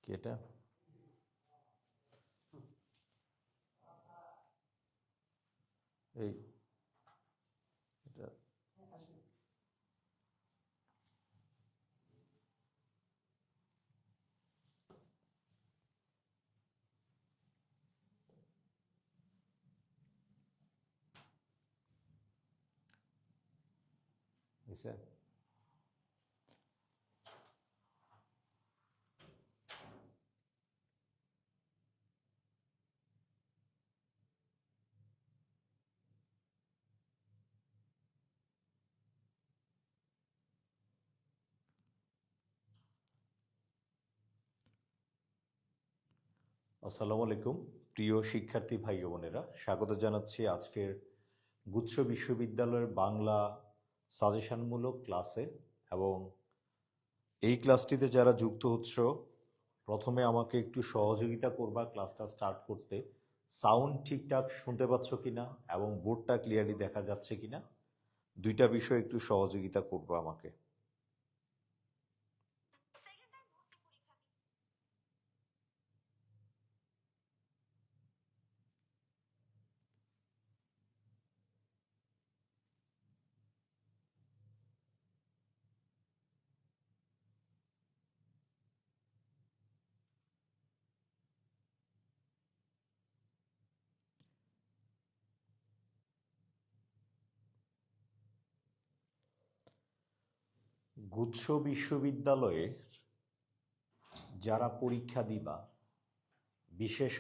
কি এটা? এই এটা হয়েছে? আসসালামু আলাইকুম প্রিয় শিক্ষার্থী ভাই ও বোনেরা, স্বাগত জানাচ্ছি আজকের গুচ্ছ বিশ্ববিদ্যালয়ের বাংলা সাজেশনমূলক ক্লাসে। এবং এই ক্লাসটিতে যারা যুক্ত হচ্ছ, প্রথমে আমাকে একটু সহযোগিতা করবা ক্লাসটা স্টার্ট করতে। সাউন্ড ঠিকঠাক শুনতে পাচ্ছ কিনা এবং বোর্ডটা ক্লিয়ারলি দেখা যাচ্ছে কিনা, দুইটা বিষয় একটু সহযোগিতা করবা আমাকে। গুচ্ছ বিশ্ববিদ্যালয়ে যারা পরীক্ষা দিবা, বিশেষ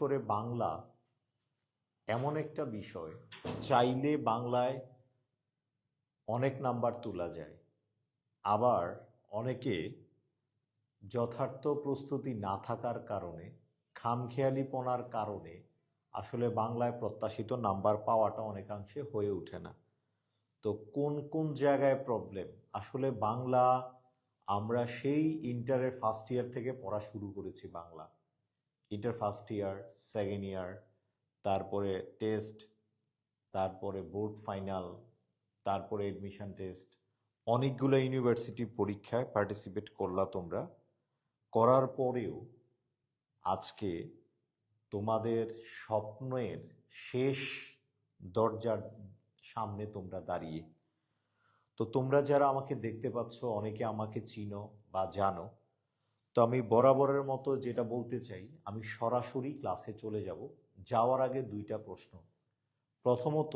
করে বাংলা এমন একটা বিষয়, চাইলে বাংলায় অনেক নাম্বার তোলা যায়, আবার অনেকে যথার্থ প্রস্তুতি না থাকার কারণে, খামখেয়ালিপনার কারণে আসলে বাংলায় প্রত্যাশিত নাম্বার পাওয়াটা অনেকাংশে হয়ে ওঠে না। তো কোন কোন জায়গায় প্রবলেম? আসলে বাংলা আমরা সেই ইন্টারের ফার্স্ট ইয়ার থেকে পড়া শুরু করেছি। Bangla inter first year, second year, তারপরে টেস্ট, তারপরে বোর্ড ফাইনাল, তারপরে এডমিশন টেস্ট, অনেকগুলো ইউনিভার্সিটি পরীক্ষায় পার্টিসিপেট করলা তোমরা। করার পরেও আজকে তোমাদের স্বপ্নের শেষ দরজার সামনে তোমরা দাঁড়িয়ে। তো তোমরা যারা আমাকে দেখতে পাচ্ছ, অনেকে আমাকে চিনো বা জানো। তো আমি বরাবরের মতো যেটা বলতে চাই, আমি সরাসরি ক্লাসে চলে যাব। যাওয়ার আগে দুইটা প্রশ্ন। প্রথমত,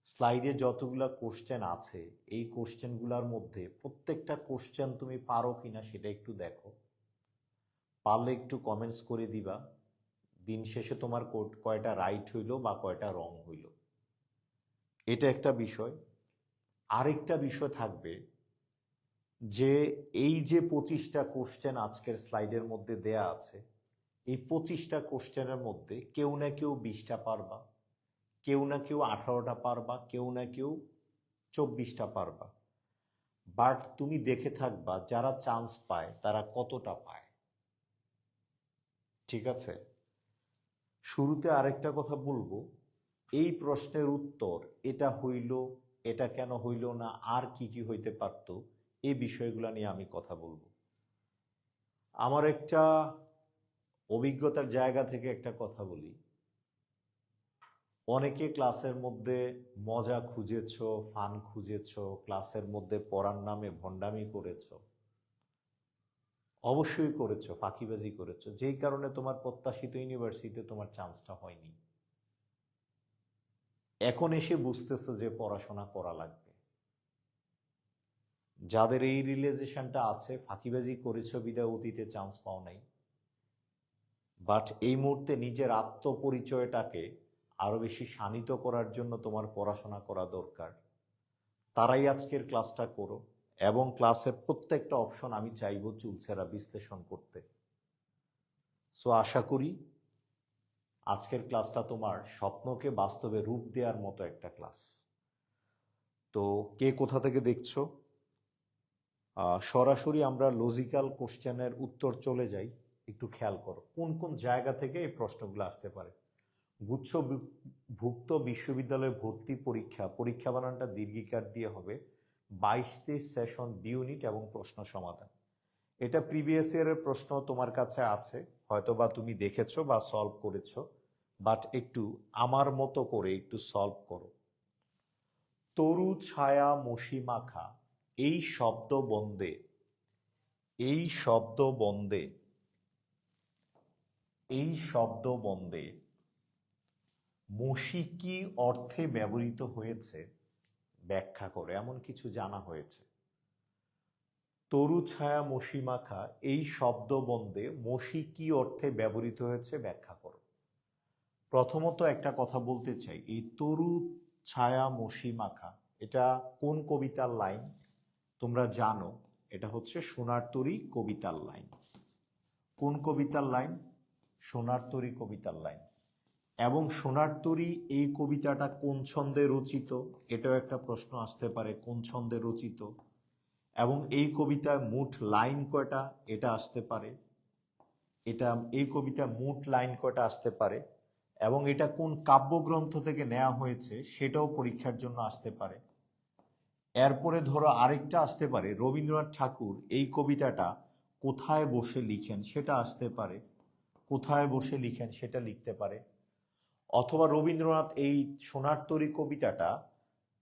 স্লাইডে যতগুলা কোশ্চেন আছে, এই কোশ্চেনগুলোর মধ্যে প্রত্যেকটা কোশ্চেন তুমি পারো কিনা সেটা একটু দেখো। পারলে একটু কমেন্টস করে দিবা দিন শেষে তোমার কয়টা রাইট হইল বা কয়টা রং হইল। এটা একটা বিষয়। আরেকটা বিষয় থাকবে যে এই যে 25টা কোশ্চেন আজকের স্লাইডের মধ্যে দেয়া আছে, এই 25টা কোশ্চেনের মধ্যে কেউ না কেউ 20টা পারবা, কেউ না কেউ 18টা পারবা, কেউ না কেউ 24টা পারবা। বাট তুমি দেখে থাকবা যারা চান্স পায় তারা কতটা পায়। ঠিক আছে? শুরুতে আরেকটা কথা বলবো, এই প্রশ্নের উত্তর এটা হইল, এটা কেন হইল না, আর কি কি হইতে পারত, এই বিষয়গুলো নিয়ে আমি কথা বলবো। আমার একটা অভিজ্ঞতার জায়গা থেকে একটা কথা বলি। অনেকে ক্লাসের মধ্যে মজা খুঁজেছ, ফান খুঁজেছ, ক্লাসের মধ্যে পড়ার নামে ভণ্ডামি করেছ। অবশ্যই করেছো, ফাঁকিবাজি করেছো, যেই কারণে তোমার প্রত্যাশিত ইউনিভার্সিটিতে তোমার চান্সটা হয়নি। এখন এসে বুঝতেছো যে পড়াশোনা করা লাগবে। যাদের এই রিয়েলাইজেশনটা আছে, ফাঁকিবাজি করেছো বিদায় অতীতে চান্স পাও নাই, বাট এই মুহূর্তে নিজের আত্মপরিচয়টাকে আরো বেশি শানিত করার জন্য তোমার পড়াশোনা করা দরকার, তারাই আজকের ক্লাসটা করো। এবং ক্লাসের প্রত্যেকটা অপশন আমি চাইবো চুলছেরা বিশ্লেষণ করতে। সো আশা করি আজকের ক্লাসটা তোমার স্বপ্নকে বাস্তবে রূপ দেওয়ার মতো একটা ক্লাস। তো কে কোথা থেকে দেখছো? সরাসরি আমরা লজিক্যাল কোশ্চেনের উত্তর চলে যাই। একটু খেয়াল করো কোন কোন জায়গা থেকে এই প্রশ্নগুলো আসতে পারে। গুচ্ছভুক্ত বিশ্ববিদ্যালয়ে ভর্তি পরীক্ষা, পরীক্ষা বানানটা দীর্ঘিকার দিয়ে হবে, 22-23 সেশন, 2 ইউনিট এবং প্রশ্ন সমাধান। এটা প্রিভিয়াস ইয়ারের প্রশ্ন তোমার কাছে আছে, হয়তো বা তুমি দেখেছো বা সলভ করেছো, বাট একটু আমার মতো করে একটু সলভ করো। তরু ছায়া মসি মাখা, এই শব্দ বন্দে, এই শব্দ বন্দে, এই শব্দ বন্দে মসি কি অর্থে ব্যবহৃত হয়েছে ব্যাখ্যা করে। এমন কিছু জানা হয়েছে। তরু ছায়া মসি মাখা, এই শব্দ বন্দে মসি কি অর্থে ব্যবহৃত হয়েছে ব্যাখ্যা করো। প্রথমত একটা কথা বলতে চাই, এই তরু ছায়া মসি মাখা এটা কোন কবিতার লাইন তোমরা জানো? এটা হচ্ছে সোনার তরী কবিতার লাইন। কোন কবিতার লাইন? সোনার তরী কবিতার লাইন। এবং সোনার তরী এই কবিতাটা কোন ছন্দে রচিত, এটাও একটা প্রশ্ন আসতে পারে, কোন ছন্দে রচিত। এবং এই কবিতায় মোট লাইন কয়টা, এটা আসতে পারে। এটা এই কবিতা মোট লাইন কয়টা আসতে পারে। এবং এটা কোন কাব্যগ্রন্থ থেকে নেওয়া হয়েছে সেটাও পরীক্ষার জন্য আসতে পারে। এরপরে ধরো আরেকটা আসতে পারে, রবীন্দ্রনাথ ঠাকুর এই কবিতাটা কোথায় বসে লিখেন সেটা আসতে পারে, কোথায় বসে লিখেন সেটা লিখতে পারে। অথবা রবীন্দ্রনাথ এই সোনার তরী কবিতাটা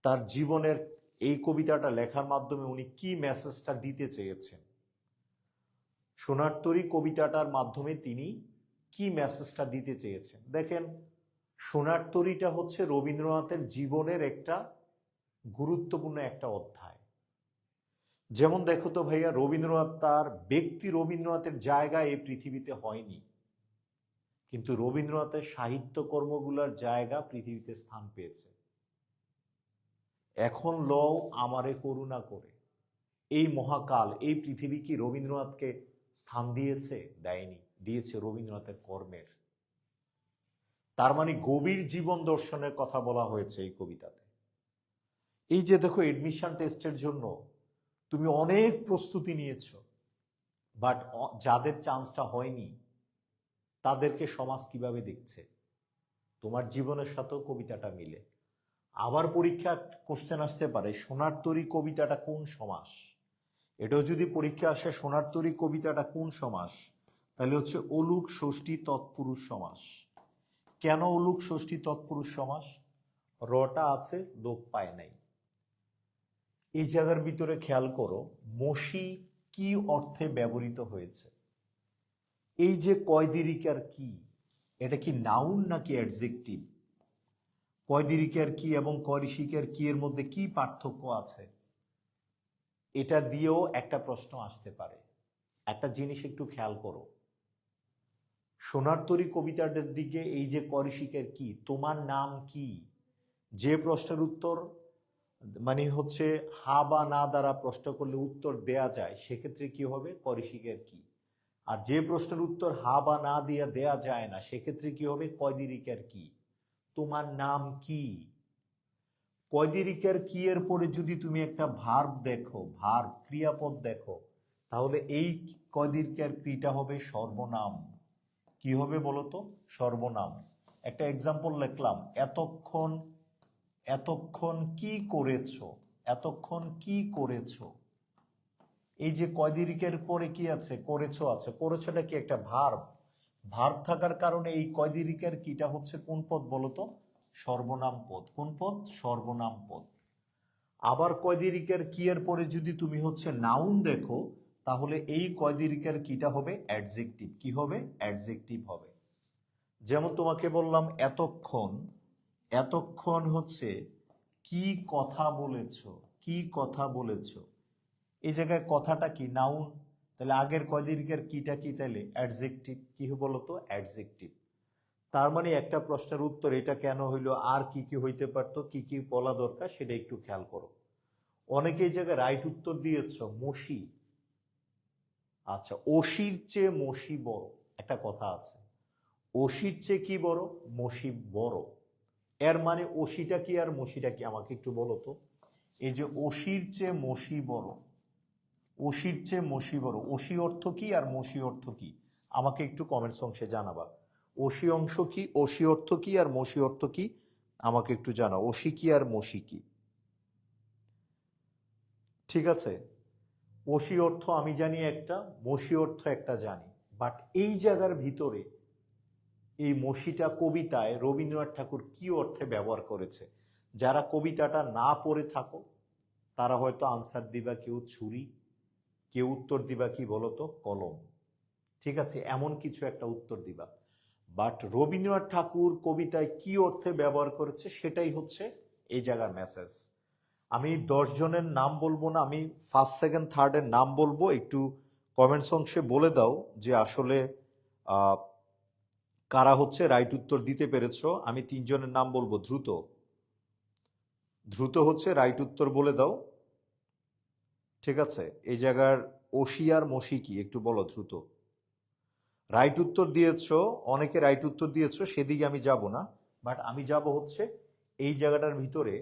তার জীবনের, এই কবিতাটা লেখার মাধ্যমে উনি কি মেসেজটা দিতে চেয়েছেন, সোনার তরী কবিতাটার মাধ্যমে তিনি কি মেসেজটা দিতে চেয়েছেন। দেখেন, সোনার তরীটা হচ্ছে রবীন্দ্রনাথের জীবনের একটা গুরুত্বপূর্ণ একটা অধ্যায়। যেমন দেখো তো ভাইয়া, রবীন্দ্রনাথ তার ব্যক্তি রবীন্দ্রনাথের জায়গায় এই পৃথিবীতে হয়নি, কিন্তু রবীন্দ্রনাথের সাহিত্য কর্মগুলোর জায়গা পৃথিবীতে স্থান পেয়েছে। এখন লও আমারে করুণা করে, এই মহাকাল, এই পৃথিবী কি রবীন্দ্রনাথকে স্থান দিয়েছে? দেয়নি, দিয়েছে রবীন্দ্রনাথের কর্মের। তার মানে গভীর জীবন দর্শনের কথা বলা হয়েছে এই কবিতাতে। এই যে দেখো, এডমিশন টেস্টের জন্য তুমি অনেক প্রস্তুতি নিয়েছো, বাট যাদের চান্সটা হয়নি তাদেরকে সমাজ কিভাবে দেখছে, তোমার জীবনের সাথেও কবিতাটা মিলে। আবার পরীক্ষা কোশ্চেন আসতে পারে, সোনার তরী কবিতাটা কোন সমাস? এটাও যদি পরীক্ষা আসে, সোনার তরী কবিতাটা কোন সমাস, তাহলে হচ্ছে অলুক ষষ্ঠী তৎপুরুষ সমাস। কেন অলুক ষষ্ঠী তৎপুরুষ সমাস? রটা আছে, লোপ পায় নাই। এই জায়গার ভিতরে খেয়াল করো, মসি কি অর্থে ব্যবহৃত হয়েছে। এই যে কয়দিরিকার কি, এটা কি নাউন নাকি অ্যাডজেক্টিভ? কয়দিরিকার কি এবং কয়ঋষিকার কি এর মধ্যে কি পার্থক্য আছে, এটা দিয়েও একটা প্রশ্ন আসতে পারে। একটা জিনিস একটু খেয়াল করো, সোনার তরী কবিতাটার দিকে এই যে কয়ঋষিকার কি, তোমার নাম কি, যে প্রশ্নের উত্তর মানে হচ্ছে হা বা না দ্বারা প্রশ্ন করলে উত্তর দেয়া যায়, সেক্ষেত্রে কি হবে? কয়ঋষিকার কি। আর যে প্রশ্নের উত্তর হা বা না দিয়ে দেয়া যায় না, সেক্ষেত্রে কি হবে? কয়দিরিকার কি, তোমার নাম কি। কয়দিরিকার কি এর পরে যদি তুমি একটা ভার্ব দেখো, ভার্ব ক্রিয়াপদ দেখো, তাহলে এই কয়দিরিকার ক্রিয়াটা হবে সর্বনাম। কি হবে বলতো? সর্বনাম। একটা এক্সাম্পল লিখলাম, এতক্ষণ, এতক্ষণ কি করেছো, এতক্ষণ কি করেছো। এই যে কয়দিরিকের পরে কি আছে? করেছো আছে। করেছোটা কি? একটা ভার্ব। ভার্ব থাকার কারণে এই কয়দিরিকের কিটা হচ্ছে কোন পদ বলতো? সর্বনাম পদ। কোন পদ? সর্বনাম পদ। আবার কয়দিরিকের কি এর পরে যদি তুমি হচ্ছে নাউন দেখো, তাহলে এই কয়দিরিকের কিটা হবে অ্যাডজেক্টিভ। কি হবে? অ্যাডজেক্টিভ হবে। যেমন তোমাকে বললাম এতক্ষণ, এতক্ষণ হচ্ছে কি কথা বলেছো, কি কথা বলেছো। এই জায়গায় কথাটা কি? নাউন। তাহলে আগের কয়দিরিকের কিটা কি? তাহলে অ্যাডজেক্টিভ। কি বলতো? অ্যাডজেক্টিভ। তার মানে একটা প্রশ্নের উত্তর এটা কেন হইলো, আর কি কি হইতে পারতো, কি কি বলা দরকার সেটা একটু খেয়াল করো। অনেকে এই জায়গায় রাইট উত্তর দিয়েছ মসি। আচ্ছা, অসির চেয়ে মসি বড়, একটা কথা আছে। অসির চেয়ে কি বড়? মসি বড়। এর মানে অসিটা কি আর মসিটা কি আমাকে একটু বলো তো। এই যে অসির চেয়ে মসি বড়, অসির চেয়ে মসি বড়, অসি অর্থ কি আর মসি অর্থ কি আমাকে একটু কমেন্টস অংশে জানাবা। অসি অংশ কি, অসি অর্থ কি আর মসি অর্থ কি আমাকে একটু জানাও। অসি কি আর মসি কি? ঠিক আছে, ওসি অর্থ আমি জানি একটা, মসি অর্থ একটা জানি, বাট এই জায়গার ভিতরে এই মসিটা কবিতায় রবীন্দ্রনাথ ঠাকুর কি অর্থে ব্যবহার করেছে? যারা কবিতাটা না পড়ে থাকো তারা হয়তো আনসার দিবা কেউ ছুরি, কেউ উত্তর দিবা কি বলতো কলম। ঠিক আছে, এমন কিছু একটা উত্তর দিবা। বাট রবীন্দ্রনাথ ঠাকুর কবিতায় কি অর্থে ব্যবহার করেছে সেটাই হচ্ছে এই জায়গার মেসেজ। আমি 10 জনের নাম বলবো না, আমি ফার্স্ট সেকেন্ড থার্ডের নাম বলবো, একটু কমেন্টস অংশে বলে দাও যে আসলে কারা হচ্ছে রাইট উত্তর দিতে পেরেছো। আমি 3 জনের নাম বলবো, দ্রুত দ্রুত হচ্ছে রাইট উত্তর বলে দাও। ঠিক আছে, এই জায়গার ওসি আর মসি কি একটু বলো দ্রুত। রাইট উত্তর দিয়েছো, অনেকে রাইট উত্তর দিয়েছো, সেদিকে আমি যাব না, বাট আমি যাব হচ্ছে এই জায়গাটার ভিতরে।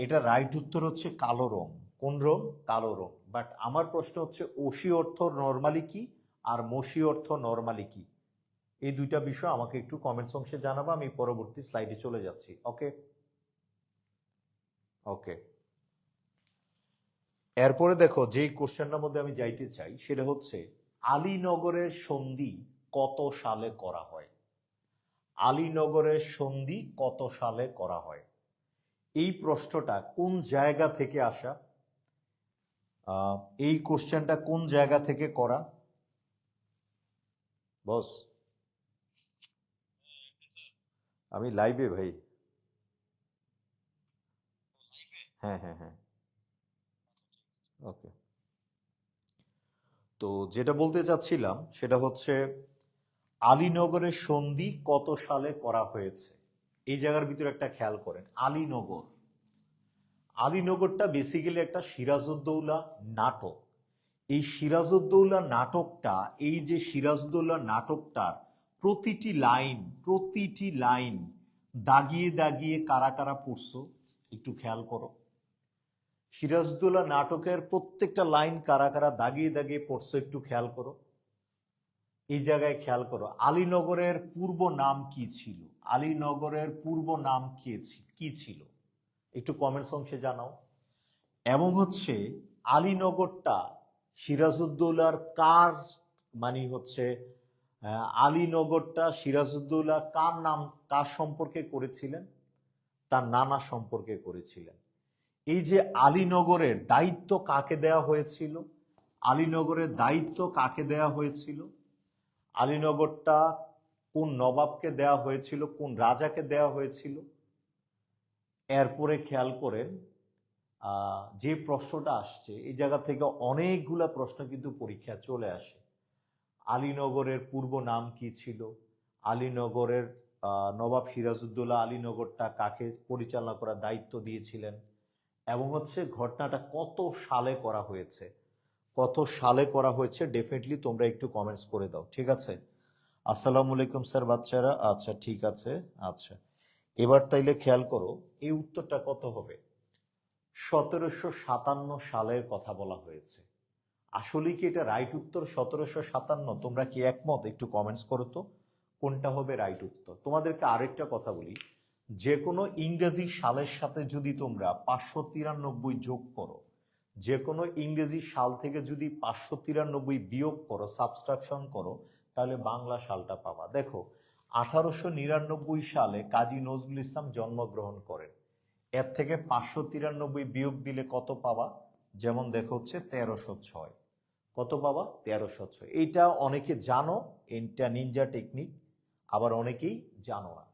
এটা রাইট উত্তর হচ্ছে কালো রং। কোন রং? কালো রং। বাট আমার প্রশ্ন হচ্ছে ওসি অর্থ নর্মালি কি আর মসি অর্থ নর্মালি কি, এই দুইটা বিষয় আমাকে একটু কমেন্টস অংশে জানাবো। আমি পরবর্তী স্লাইডে চলে যাচ্ছি। ওকে ওকে, এরপরে দেখো যেই কোশ্চেনটার মধ্যে আমি যাইতে চাই সেটা হচ্ছে আলীনগরের সন্ধি কত সালে করা হয়? আলীনগরের সন্ধি কত সালে করা হয়? এই প্রশ্নটা কোন জায়গা থেকে আসা? এই কোশ্চেনটা কোন জায়গা থেকে করা বস? আমি লাইভে ভাই। হ্যাঁ হ্যাঁ হ্যাঁ, ওকে। তো যেটা বলতে চাচ্ছিলাম সেটা হচ্ছে আলীনগরের সন্ধি কত সালে করা হয়েছে। এই জায়গার ভিতরে একটা খেয়াল করেন, আলীনগর, আলীনগরটা বেসিক্যালি একটা সিরাজউদ্দৌলা নাটক। এই সিরাজউদ্দৌলা নাটকটা, এই যে সিরাজউদ্দৌলা নাটকটার প্রতিটি লাইন দাগিয়ে দাগিয়ে কারা কারা পড়ছো একটু খেয়াল করো। সিরাজউদ্দৌলা নাটকের প্রত্যেকটা লাইন কারা কারা দাগিয়ে দাগিয়ে পড়ছো একটু খেয়াল করো। এই জায়গায় খেয়াল করো, আলীনগরের পূর্ব নাম কি ছিল? আলীনগরের পূর্ব নাম কি ছিল একটু কমেন্টস অংশে জানাও। এবং হচ্ছে আলীনগরটা সিরাজউদ্দৌলার কার, মানে হচ্ছে আলীনগরটা সিরাজউদ্দৌলা কার নাম, কার সম্পর্কে করেছিলেন? তার নানা সম্পর্কে করেছিলেন। এই যে আলীনগরের দায়িত্ব কাকে দেয়া হয়েছিল? আলীনগরের দায়িত্ব কাকে দেয়া হয়েছিল? আলীনগরটা কোন নবাবকে দেয়া হয়েছিল, কোন রাজাকে দেয়া হয়েছিল? এরপরে খেয়াল করেন যে প্রশ্নটা আসছে এই জায়গা থেকে অনেকগুলা প্রশ্ন কিন্তু পরীক্ষা চলে আসে। আলীনগরের পূর্ব নাম কি ছিল? আলীনগরের নবাব সিরাজউদ্দৌলা আলীনগরটা কাকে পরিচালনা করার দায়িত্ব দিয়েছিলেন? এবং হচ্ছে ঘটনাটা কত সালে করা হয়েছে? কত সালে করা হয়েছে ডেফিনেটলি তোমরা একটু কমেন্টস করে দাও। ঠিক আছে, আসসালামু আলাইকুম স্যার বাচ্চারা। আচ্ছা ঠিক আছে। আচ্ছা, এবার তাইলে খেয়াল করো এই উত্তরটা কত হবে। 1757 সালের কথা বলা হয়েছে। আসলে কি এটা রাইট উত্তর 1757? তোমরা কি একমত একটু কমেন্টস করো তো কোনটা হবে রাইট উত্তর। তোমাদেরকে আরেকটা কথা বলি, যে কোনো ইংরেজি সালের সাথে যদি তোমরা 593 যোগ করো, যে কোনো ইংরেজি সাল থেকে যদি 593 বিয়োগ করো, সাবস্ট্রাকশন করো, তাহলে বাংলা সালটা পাবা। দেখো 1899 সালে কাজী নজরুল ইসলাম জন্মগ্রহণ করেন। এর থেকে 593 বিয়োগ দিলে কত পাবা? যেমন দেখো হচ্ছে 1306। কত পাবা? 1306। এইটা অনেকে জানো, এটা নিনজা টেকনিক, আবার অনেকেই জানো না।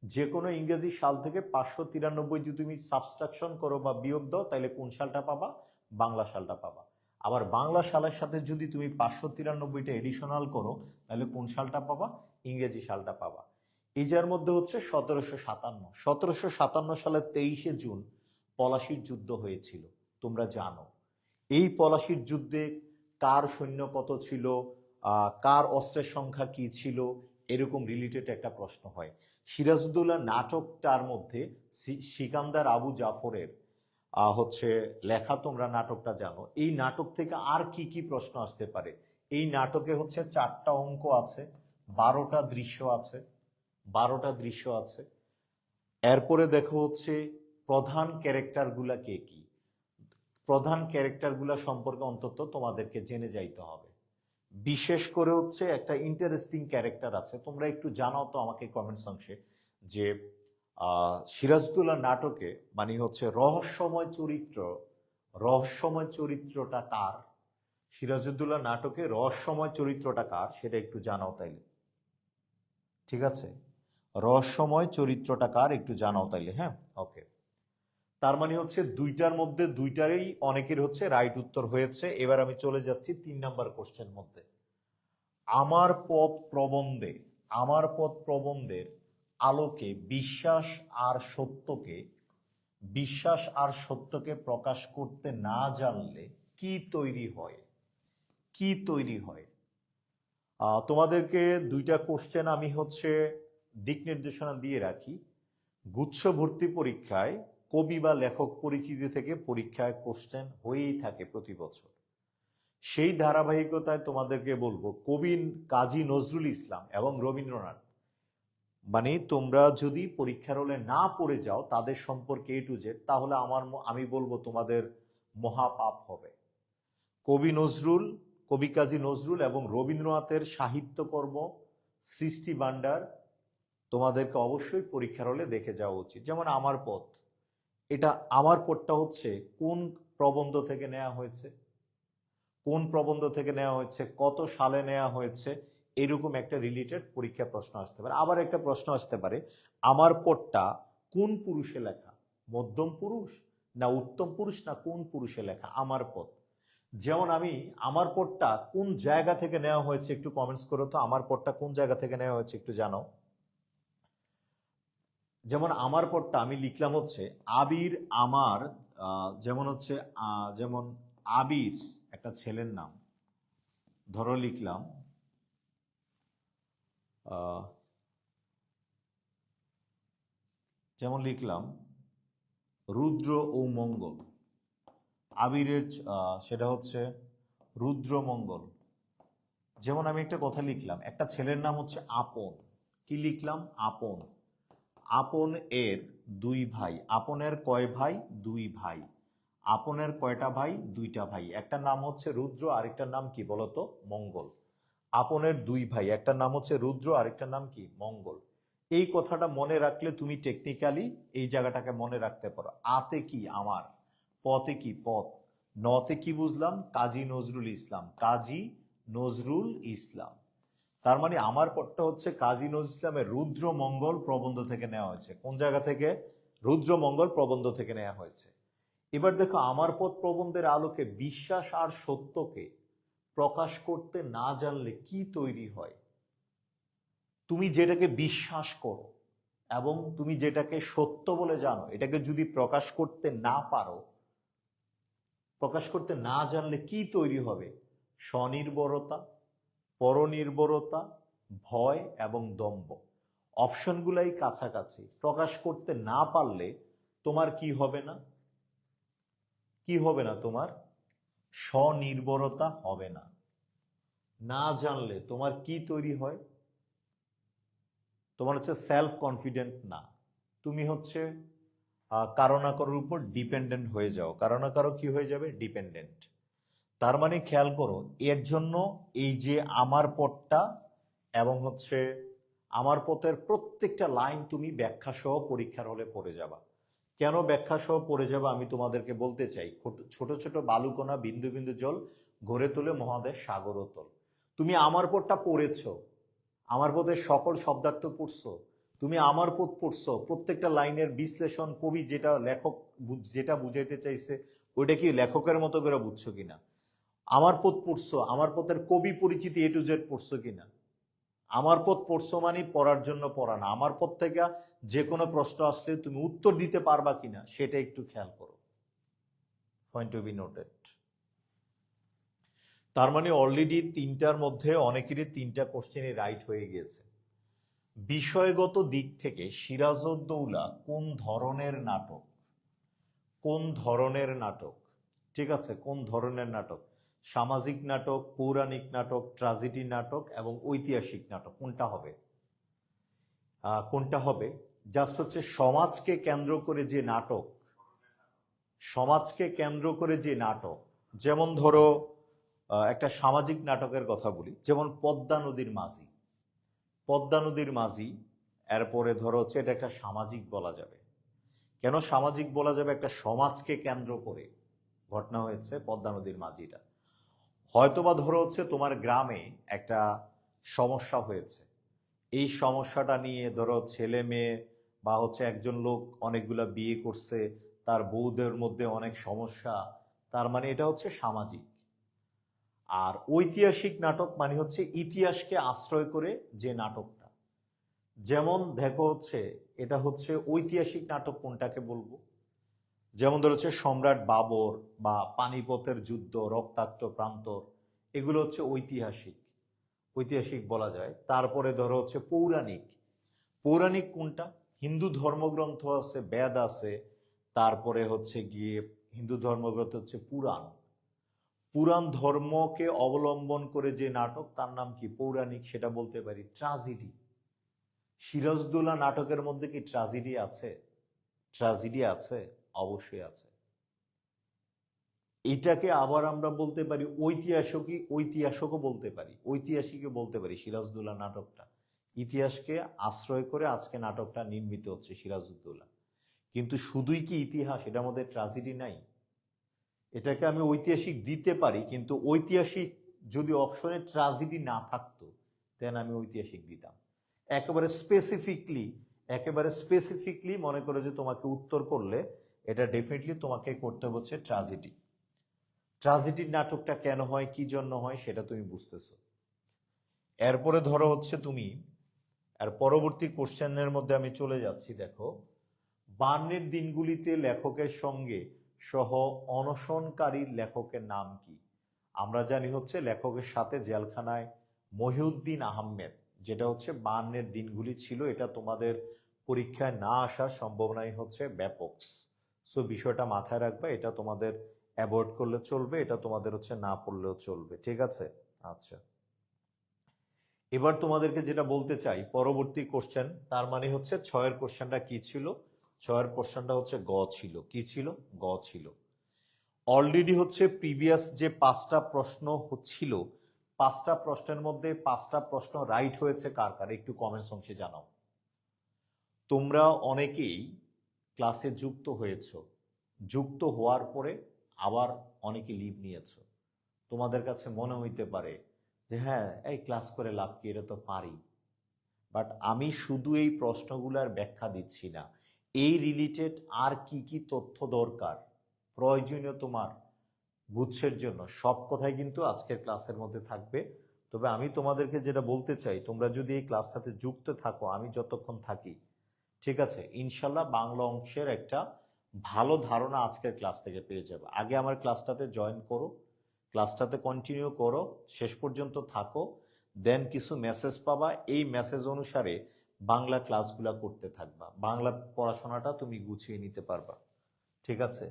যে কোনো ইংরেজি সাল থেকে 593 যদি তুমি সাবস্ট্রাকশন করো বা বিয়োগ দাও তাহলে কোন সালটা পাবা? বাংলা সালটা পাবা। আবার বাংলা সালের সাথে যদি তুমি 593টা এডিশনাল করো তাহলে কোন সালটা পাবা? ইংরেজি সালটা পাবা। এই যার মধ্যে হচ্ছে 1757। 1757 সালের 23শে জুন পলাশির যুদ্ধ হয়েছিল, তোমরা জানো। এই পলাশির যুদ্ধে কার সৈন্য কত ছিল, কার অস্ত্রের সংখ্যা কি ছিল, এরকম রিলেটেড একটা প্রশ্ন হয়। সিরাজউদ্দৌলা নাটকটার মধ্যে সিকান্দার আবু জাফরের হচ্ছে লেখা, তোমরা নাটকটা জানো। এই নাটক থেকে আর কি কি প্রশ্ন আসতে পারে? এই নাটকে হচ্ছে 4টা অঙ্ক আছে, 12টা দৃশ্য আছে, 12টা দৃশ্য আছে। এরপরে দেখো হচ্ছে প্রধান ক্যারেক্টার গুলা কে কি। প্রধান ক্যারেক্টারগুলো সম্পর্কে অন্তত তোমাদেরকে জেনে যাইতে হবে। বিশেষ করে হচ্ছে একটা ইন্টারেস্টিং ক্যারেক্টার আছে, তোমরা একটু জানাও তো আমাকে কমেন্টস অংশে, যে সিরাজউদ্দৌলা নাটকে মানে হচ্ছে রহস্যময় চরিত্রটা কার? সিরাজউদ্দৌলা নাটকে রহস্যময় চরিত্রটা কার সেটা একটু জানাও তাইলে। ঠিক আছে, রহস্যময় চরিত্রটা কার একটু জানাও তাইলে। হ্যাঁ, ওকে। তার মানে হচ্ছে দুইটার মধ্যে দুইটারই অনেকের হচ্ছে রাইট উত্তর হয়েছে। এবার আমি চলে যাচ্ছি 3 নাম্বার কোশ্চেন মধ্যে। আমার পথ প্রবন্ধের আলোকে বিশ্বাস আর সত্যকে প্রকাশ করতে না জানলে কি তৈরি হয়? তোমাদেরকে দুইটা কোশ্চেন আমি হচ্ছে দিক নির্দেশনা দিয়ে রাখি। গুচ্ছ ভর্তি পরীক্ষায় কবি বা লেখক পরিচিতি থেকে পরীক্ষায় কোশ্চেন হয়েই থাকে প্রতি বছর। সেই ধারাবাহিকতায় তোমাদেরকে বলবো, কবি কাজী নজরুল ইসলাম এবং রবীন্দ্রনাথ মানে তোমরা যদি পরীক্ষার হলে না পড়ে যাও তাদের সম্পর্কে A to Z, তাহলে আমি বলবো তোমাদের মহাপাপ হবে। কবি কাজী নজরুল এবং রবীন্দ্রনাথের সাহিত্যকর্ম সৃষ্টি ভান্ডার তোমাদেরকে অবশ্যই পরীক্ষার হলে দেখে যাওয়া উচিত। যেমন আমার পথটা হচ্ছে কোন প্রবন্ধ থেকে নেওয়া হয়েছে, কত সালে নেওয়া হয়েছে, এরকম একটা রিলেটেড পরীক্ষা প্রশ্ন আসতে পারে। আবার একটা প্রশ্ন আসতে পারে, আমার পথটা কোন পুরুষে লেখা, মধ্যম পুরুষ না উত্তম পুরুষ না কোন পুরুষে লেখা আমার পথ। যেমন আমার পথটা কোন জায়গা থেকে নেওয়া হয়েছে একটু কমেন্টস করো তো, আমার পথটা কোন জায়গা থেকে নেওয়া হয়েছে একটু জানাও। যেমন আমার পথটা আমি লিখলাম হচ্ছে আবির আমার, যেমন আবির একটা ছেলের নাম, ধরো লিখলাম রুদ্র ও মঙ্গল। আবিরের সেটা হচ্ছে রুদ্র মঙ্গল। যেমন আমি একটা কথা লিখলাম, একটা ছেলের নাম হচ্ছে আপন। কি লিখলাম? আপন। আপন এর 2 ভাই। আপনের কয় ভাই? 2 ভাই। আপনের কয়টা ভাই? 2টা ভাই। একটা নাম হচ্ছে রুদ্র, আরেকটার নাম কি বলতো? মঙ্গল। আপনের 2 ভাই, একটা নাম হচ্ছে রুদ্র, আরেকটার নাম কি? মঙ্গল। এই কথাটা মনে রাখলে তুমি টেকনিক্যালি এই জায়গাটাকে মনে রাখতে পারো। আতে কি? আমার। পথে কি? পথ। নতে কি বুঝলাম? কাজী নজরুল ইসলাম। তার মানে আমার পথটা হচ্ছে কাজী নজরুল ইসলামের রুদ্র মঙ্গল প্রবন্ধ থেকে নেওয়া হয়েছে। কোন জায়গা থেকে? রুদ্র মঙ্গল প্রবন্ধ থেকে নেওয়া হয়েছে। এবার দেখো, আমার পথ প্রবন্ধের আলোকে বিশ্বাস আর সত্যকে প্রকাশ করতে না জানলে কি তৈরি হয়? তুমি যেটাকে বিশ্বাস করো এবং তুমি যেটাকে সত্য বলে জানো, এটাকে যদি প্রকাশ করতে না পারো, প্রকাশ করতে না জানলে কি তৈরি হবে? স্বনির্ভরতা, পরনির্ভরতা, ভয় এবং দম্ভ। অপশনগুলাই কাছাকাছি। প্রকাশ করতে না পারলে তোমার কি হবে না? তোমার স্বনির্ভরতা হবে না। না জানলে তোমার কি তৈরি হয়? তোমার হচ্ছে সেলফ কনফিডেন্ট না, তুমি হচ্ছে কারো না কারোর উপর ডিপেন্ডেন্ট হয়ে যাও। কারো না কারো কি হয়ে যাবে? ডিপেন্ডেন্ট। তার মানে খেয়াল করো, এর জন্য এই যে আমার পথটা এবং হচ্ছে আমার পথের প্রত্যেকটা লাইন তুমি ব্যাখ্যা সহ পরীক্ষার হলে পড়ে যাবা। কেন ব্যাখ্যা সহ পড়ে যাবা আমি তোমাদেরকে বলতে চাই। ছোট ছোট বালুকণা বিন্দু বিন্দু জল গড়ে তোলে মহাদেশ সাগর তল। তুমি আমার পথটা পড়েছো, আমার পথের সকল শব্দার্থ পড়ছো, তুমি আমার পথ পড়ছো, প্রত্যেকটা লাইনের বিশ্লেষণ কবি লেখক যেটা বুঝাইতে চাইছে ওইটা কি লেখকের মতো করে বুঝছো কিনা? আমার পথ পড়ছো, আমার পথের কবি পরিচিতি A to Z পড়ছো কিনা? আমার পথ পড়ছো মানে পড়ার জন্য পড়া না, আমার পথ থেকে যে কোনো প্রশ্ন আসলে তুমি উত্তর দিতে পারবা কিনা সেটা একটু খেয়াল করো। Point to be noted. তার মানে অলরেডি 3টার মধ্যে অনেকেরই 3টা কোশ্চেনই রাইট হয়ে গিয়েছে। বিষয়গত দিক থেকে সিরাজউদ্দৌলা কোন ধরনের নাটক? ঠিক আছে, কোন ধরনের নাটক? সামাজিক নাটক, পৌরাণিক নাটক, ট্র্যাজেডি নাটক এবং ঐতিহাসিক নাটক। কোনটা হবে? জাস্ট হচ্ছে সমাজকে কেন্দ্র করে যে নাটক, সমাজকে কেন্দ্র করে যে নাটক, যেমন ধরো একটা সামাজিক নাটকের কথা বলি, যেমন পদ্মা নদীর মাঝি। পদ্মা নদীর মাঝি, এরপরে ধরো হচ্ছে এটা একটা সামাজিক বলা যাবে। কেন সামাজিক বলা যাবে? একটা সমাজকে কেন্দ্র করে ঘটনা হয়েছে পদ্মা নদীর মাঝিটা। হয়তোবা ধরো হচ্ছে তোমার গ্রামে একটা সমস্যা হয়েছে, এই সমস্যাটা নিয়ে ধরো ছেলে মেয়ে বা হচ্ছে একজন লোক অনেকগুলা বিয়ে করছে, তার বউদের মধ্যে অনেক সমস্যা, তার মানে এটা হচ্ছে সামাজিক। আর ঐতিহাসিক নাটক মানে হচ্ছে ইতিহাসকে আশ্রয় করে যে নাটকটা। যেমন দেখো হচ্ছে এটা হচ্ছে ঐতিহাসিক নাটক কোনটাকে বলবো? যেমন ধরো হচ্ছে সম্রাট বাবর বা পানিপথের যুদ্ধ, রক্তাক্ত প্রান্তর, এগুলো হচ্ছে ঐতিহাসিক, ঐতিহাসিক বলা যায়। তারপরে ধরো হচ্ছে পৌরাণিক। পৌরাণিক কোনটা? হিন্দু ধর্মগ্রন্থ আছে, বেদ আছে, তারপরে হচ্ছে গিয়ে হিন্দু ধর্মগ্রন্থ হচ্ছে পুরাণ। পুরাণ ধর্মকে অবলম্বন করে যে নাটক তার নাম কি? পৌরাণিক। সেটা বলতে পারি ট্রাজেডি। সিরাজদৌল্লা নাটকের মধ্যে কি ট্রাজেডি আছে? ট্রাজেডি আছে, অবশ্যই আছে। এটাকে আবার আমরা বলতে পারি ঐতিহাসিকই, ঐতিহাসিকও বলতে পারি, ঐতিহাসিকও বলতে পারি। সিরাজদৌল্লা নাটকটা ইতিহাসকে আশ্রয় করে আজকে নাটকটা নির্মিত হচ্ছে সিরাজউদ্দৌলা। কিন্তু শুধুই কি ইতিহাস? এটার মধ্যে ট্রাজেডি নাই? এটাকে আমি ঐতিহাসিক দিতে পারি, কিন্তু ঐতিহাসিক যদি অপশনে ট্রাজেডি না থাকতো দেন আমি ঐতিহাসিক দিতাম। একেবারে স্পেসিফিকলি, একেবারে স্পেসিফিকলি মনে করে যে তোমাকে উত্তর করলে এটা ডেফিনেটলি তোমাকে করতে হচ্ছে ট্রাজেডি। ট্রাজেডির নাটকটা কেন হয়, কি জন্য হয়, সেটা তুমি বুঝতেছো। এরপরে ধরো হচ্ছে তুমি, আর পরবর্তী কোশ্চেনের মধ্যে আমি চলে যাচ্ছি। দেখো, বার্নের দিনগুলিতে লেখকের সঙ্গে সহ অনশনকারী লেখকের নাম কি? আমরা জানি হচ্ছে লেখকের সাথে জেলখানায় মহিউদ্দিন আহমেদ, যেটা হচ্ছে বার্নের দিনগুলি ছিল। এটা তোমাদের পরীক্ষায় না আসার সম্ভাবনাই হচ্ছে ব্যাপক। সো বিষয়টা মাথায় রাখবে, এটা তোমাদের অ্যাভয়েড করলে চলবে, এটা তোমাদের হচ্ছে না পড়লেও চলবে, ঠিক আছে? আচ্ছা, এবার তোমাদেরকে যেটা বলতে চাই, পরবর্তী কোশ্চেন, তার মানে হচ্ছে ছয়ের কোশ্চেনটা কি ছিল? ছয়ের কোশ্চেনটা হচ্ছে গ ছিল। কি ছিল? গ ছিল। অলরেডি হচ্ছে প্রিভিয়াস যে 5টা প্রশ্ন হচ্ছিল, 5টা প্রশ্নের মধ্যে 5টা প্রশ্ন রাইট হয়েছে কার কার একটু কমেন্টস অংশে জানাও। তোমরা অনেকেই ক্লাসে যুক্ত হয়েছো, যুক্ত হওয়ার পরে আবার অনেকে লিভ নিয়েছো। তোমাদের কাছে মনে হইতে পারে যে হ্যাঁ, এই ক্লাস করে লাভ কি, এটা তো পারি। বাট আমি শুধু এই প্রশ্নগুলোর ব্যাখ্যা দিচ্ছি না, এই রিলেটেড আর কি কি তথ্য দরকার প্রয়োজনীয় তোমার গুচ্ছের জন্য, সব কথাই কিন্তু আজকের ক্লাসের মধ্যে থাকবে। তবে আমি তোমাদেরকে যেটা বলতে চাই, তোমরা যদি এই ক্লাসটাতে যুক্ত থাকো, আমি যতক্ষণ থাকি, ঠিক আছে, ইনশাল্লাহ বাংলা অংশের একটা ভালো ধারণা আজকের ক্লাস থেকে পেয়ে যাবে। আগে আমার ক্লাসটাতে জয়েন করো, ক্লাসটাতে কন্টিনিউ করো, শেষ পর্যন্ত থাকো, দেন কিছু মেসেজ পাবা, এই মেসেজ অনুসারে বাংলা ক্লাসগুলা করতে থাকবা, বাংলা পড়াশোনাটা তুমি গুছিয়ে নিতে পারবা, ঠিক আছে?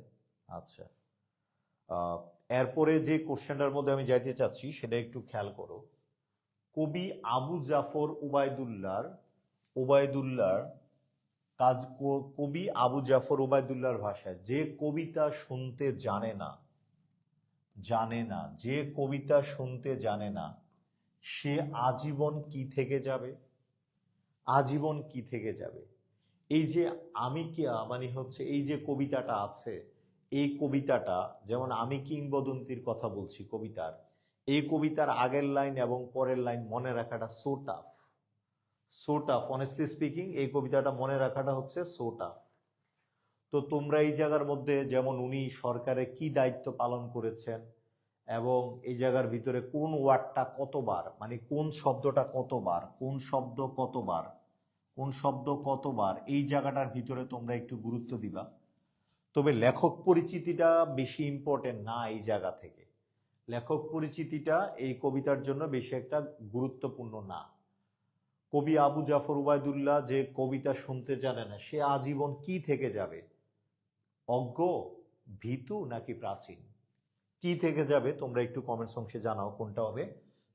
আচ্ছা, এরপরে যে কোশ্চেনটার মধ্যে আমি যাইতে চাচ্ছি সেটা একটু খেয়াল করো। কবি আবু জাফর ওবায়দুল্লাহর কাজ, কবি আবু জাফর ওবায়দুল্লাহর ভাষায়, যে কবিতা শুনতে জানে না, যে কবিতা শুনতে জানে না, সে আজীবন কি থেকে যাবে? আজীবন কি থেকে যাবে? এই যে আমি কি মানে হচ্ছে এই যে কবিতাটা আছে, এই কবিতাটা, যেমন আমি কিংবদন্তির কথা বলছি কবিতার, এই কবিতার আগের লাইন এবং পরের লাইন মনে রাখাটা so tough, so tough, honestly speaking এই কবিতাটা মনে রাখাটা হচ্ছে সো টাফ। তো তোমরা এই জায়গার মধ্যে, যেমন উনি সরকারে কি দায়িত্ব পালন করেছেন এবং এই জায়গার ভিতরে কোন ওয়ার্ডটা কতবার, মানে কোন শব্দটা কতবার, কোন শব্দ কতবার, কোন শব্দ কতবার, এই জায়গাটার ভিতরে তোমরা একটু গুরুত্ব দিবা। তবে লেখক পরিচিতিটা বেশি ইম্পর্টেন্ট না এই জায়গা থেকে, লেখক পরিচিতিটা এই কবিতার জন্য বেশি একটা গুরুত্বপূর্ণ না। কবি আবু জাফর ওবায়দুল্লাহ যে কবিতা শুনতে জানে না, সে আজীবন কি থেকে যাবে? অজ্ঞ, ভীতু নাকি প্রাচীন? কি থেকে যাবে? তোমরা একটু কমেন্টস অংশে জানাও কোনটা হবে।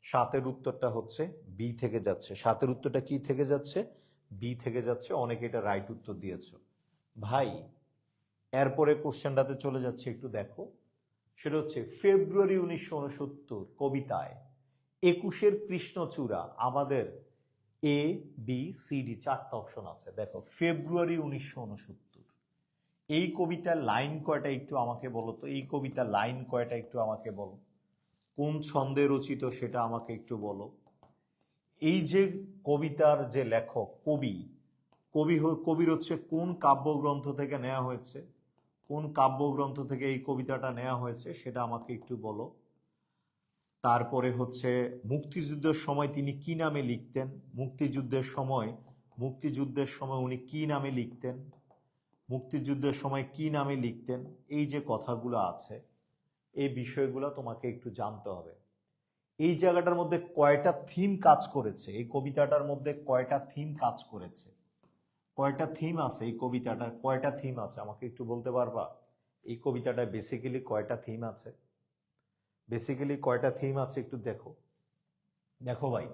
7-এর উত্তরটা হচ্ছে বি থেকে যাচ্ছে। 7-এর উত্তরটা কি থেকে যাচ্ছে? বি থেকে যাচ্ছে। অনেকে এটা রাইট উত্তর দিয়েছো। ভাই, এরপরে কোশ্চেনটাতে চলে যাচ্ছে, একটু দেখো। সেটা হচ্ছে ফেব্রুয়ারি 1969 কবিতায় 21-এর কৃষ্ণচূড়া। আমাদের এ বি সি ডি 4টা অপশন আছে। দেখো ফেব্রুয়ারি 1969 এই কবিতার লাইন কয়টা একটু আমাকে বলো তো। এই কবিতার লাইন কয়টা একটু আমাকে বলো। কোন ছন্দে রচিত সেটা আমাকে একটু বলো। এই যে কবিতার যে লেখক কবির হচ্ছে কোন কাব্যগ্রন্থ থেকে নেওয়া হয়েছে, কোন কাব্যগ্রন্থ থেকে এই কবিতাটা নেওয়া হয়েছে সেটা আমাকে একটু বলো। তারপরে হচ্ছে মুক্তিযুদ্ধের সময় তিনি কি নামে লিখতেন, মুক্তিযুদ্ধের সময় উনি কি নামে লিখতেন, মুক্তিযুদ্ধের সময় কি নামে লিখতেন। এই যে কথাগুলো আছে, এই বিষয়গুলো তোমাকে একটু জানতে হবে। এই জায়গাটার মধ্যে কয়টা থিম কাজ করেছে, এই কবিতাটার মধ্যে কয়টা থিম কাজ করেছে, কয়টা থিম আছে এই কবিতাটার, কয়টা থিম আছে আমাকে একটু বলতে পারবা। এই কবিতাটায় বেসিক্যালি কয়টা থিম আছে, বেসিক্যালি কয়টা থিম আছে একটু দেখো। দেখো ভাই,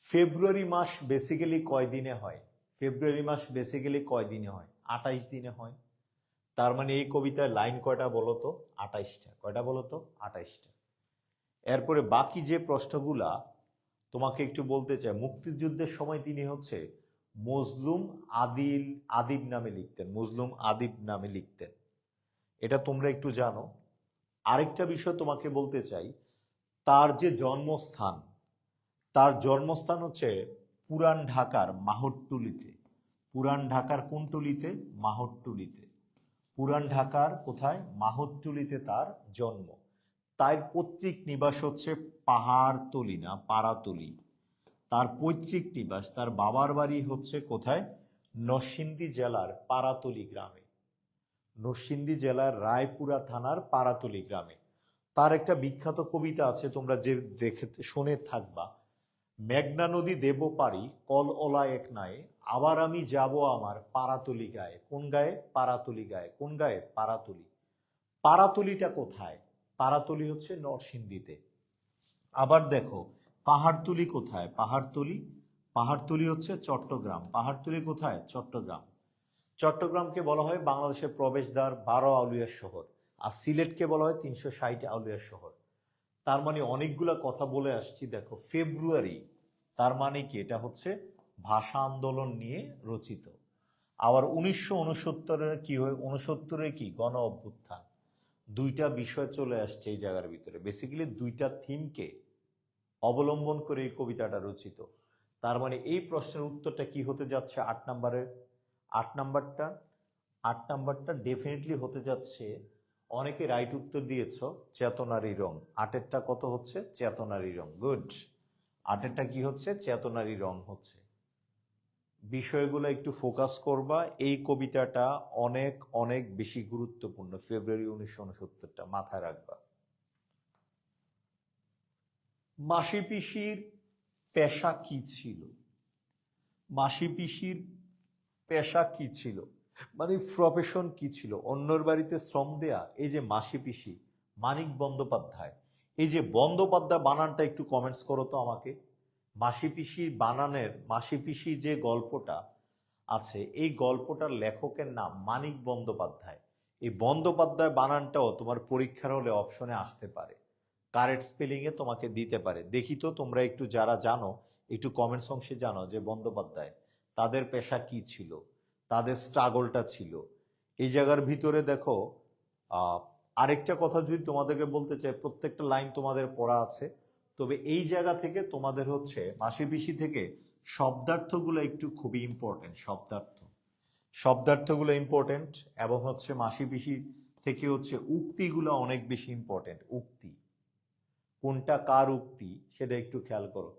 ফেব্রুয়ারি মাস বেসিক্যালি কয় দিনে হয়, ফেব্রুয়ারি মাস বেসিক্যালি কয় দিনে হয়, 28 দিনে হয়। তার মানে এই কবিতায় লাইন কয়টা বলো তো, 28টা। কয়টা বলো তো, 28টা। এরপরে বাকি যে প্রশ্নগুলা তোমাকে একটু বলতে চাই। মুক্তিযুদ্ধের সময় তিনি হচ্ছে মজলুম আদিব নামে লিখতেন, মজলুম আদিব নামে লিখতেন, এটা তোমরা একটু জানো। আরেকটা বিষয় তোমাকে বলতে চাই, তার যে জন্মস্থান, তার জন্মস্থান হচ্ছে পুরান ঢাকার মাহট্টুলিতে। পুরান ঢাকার কোন টুলিতে, মাহট্টুলিতে। পুরান ঢাকার কোথায়, মাহট্টুলিতে তার জন্ম। তার পৈতৃক নিবাস হচ্ছে পাহাড়তলি না পাড়াতলি। তার পৈতৃক নিবাস, তার বাবার বাড়ি হচ্ছে কোথায়, নরসিংদী জেলার পাড়াতলি গ্রামে, নরসিংদী জেলার রায়পুরা থানার পাড়াতলি গ্রামে। তার একটা বিখ্যাত কবিতা আছে, তোমরা যে দেখে শুনে থাকবা, মেঘনা নদী দেব পারি কল ওলা এক নাই, আবার আমি যাব আমার পাড়াতলি গায়ে। কোন গায়ে, পাড়াতলি গায়ে। কোন গায়ে, পাড়াতলি। পাড়াতলিটা কোথায়, পাড়াতলি হচ্ছে নরসিংদীতে। আবার দেখো পাহাড়তলি কোথায়, পাহাড়তলি হচ্ছে চট্টগ্রাম। পাহাড়তলি কোথায়, চট্টগ্রাম। চট্টগ্রামকে বলা হয় বাংলাদেশের প্রবেশদ্বার, 12 আউলিয়ার শহর। আর সিলেটকে বলা হয় 360 আউলিয়ার শহর। তার মানে অনেকগুলা কথা বলে আসছি। দেখো ফেব্রুয়ারি, তার মানে কি, এটা হচ্ছে ভাষা আন্দোলন নিয়ে রচিত। আবার 1969 কি হয়, 69 কি, গণ অভ্যুত্থান। দুইটা বিষয় চলে আসছে এই জায়গার ভিতরে। বেসিক্যালি দুইটা থিমকে অবলম্বন করে এই কবিতাটা রচিত। তার মানে এই প্রশ্নের উত্তরটা কি হতে যাচ্ছে, 8 নম্বরের, 8 নম্বরটা, 8 নম্বরটা ডেফিনেটলি হতে যাচ্ছে। অনেকে রাইট উত্তর দিয়েছ, চেতনারি রং। 8এরটা কত হচ্ছে, চেতনারি রং। গুড। 8এরটা কি হচ্ছে, চেতনারি রং হচ্ছে। বিষয়গুলো একটু ফোকাস করবা। এই কবিতাটা অনেক অনেক বেশি গুরুত্বপূর্ণ, ফেব্রুয়ারি 1969টা মাথায় রাখবা। মাসি পিসির পেশা কি ছিল, মাসি পিসির পেশা কি ছিল, মানে প্রফেশন কি ছিল, অন্যর বাড়িতে শ্রম দেয়া। এই যে মাসি পিসি, মানিক বন্দ্যোপাধ্যায়, এই যে বন্দ্যোপাধ্যায় বানানটা একটু কমেন্টস করো তো আমাকে। মাসি পিসির বানানের, মাসি পিসি যে গল্পটা আছে, এই গল্পটার লেখকের নাম মানিক বন্দ্যোপাধ্যায়। এই বন্দ্যোপাধ্যায় বানানটাও তোমার পরীক্ষার হলে অপশনে আসতে পারে, কারেক্ট স্পেলিং এ তোমাকে দিতে পারে। দেখি তো তোমরা একটু যারা জানো একটু কমেন্টস অংশে জানো যে বন্দ্যোপাধ্যায় তাদের পেশা কি ছিল, তাদের স্ট্রাগলটা ছিল। এই জায়গার ভিতরে দেখো আরেকটা কথা যদি তোমাদেরকে বলতে চাই, প্রত্যেকটা লাইন তোমাদের পড়া আছে, তবে এই জায়গা থেকে তোমাদের হচ্ছে মাসি পিসি থেকে শব্দার্থগুলো একটু খুবই ইম্পর্টেন্ট। শব্দার্থগুলো ইম্পর্টেন্ট, এবং হচ্ছে মাসি পিসি থেকে হচ্ছে উক্তিগুলো অনেক বেশি ইম্পর্টেন্ট। উক্তি কোনটা কার উক্তি সেটা একটু খেয়াল করো।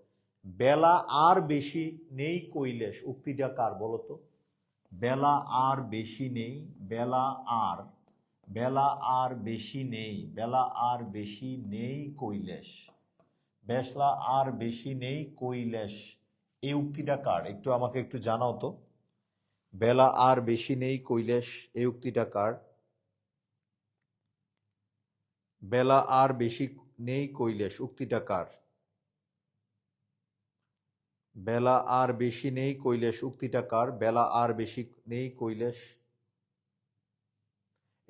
বেলা আর বেশি নেই কৈলেশ, উক্তিটা কার বলো তো। বেলা আর বেশি নেই, বেলা আর বেশি নেই, বেলা আর বেশি নেই কৈলেশ, বেলা আর বেশি নেই কৈলেশ, এই উক্তিটা কার একটু আমাকে একটু জানাও তো। বেলা আর বেশি নেই কৈলেশ, এই উক্তিটা কার। বেলা আর বেশি নেই কৈলেশ, উক্তিটা কার। বেলা আর বেশি নেই কৈলেশ, উক্তিটা কার। বেলা আর বেশি নেই কৈলেশ।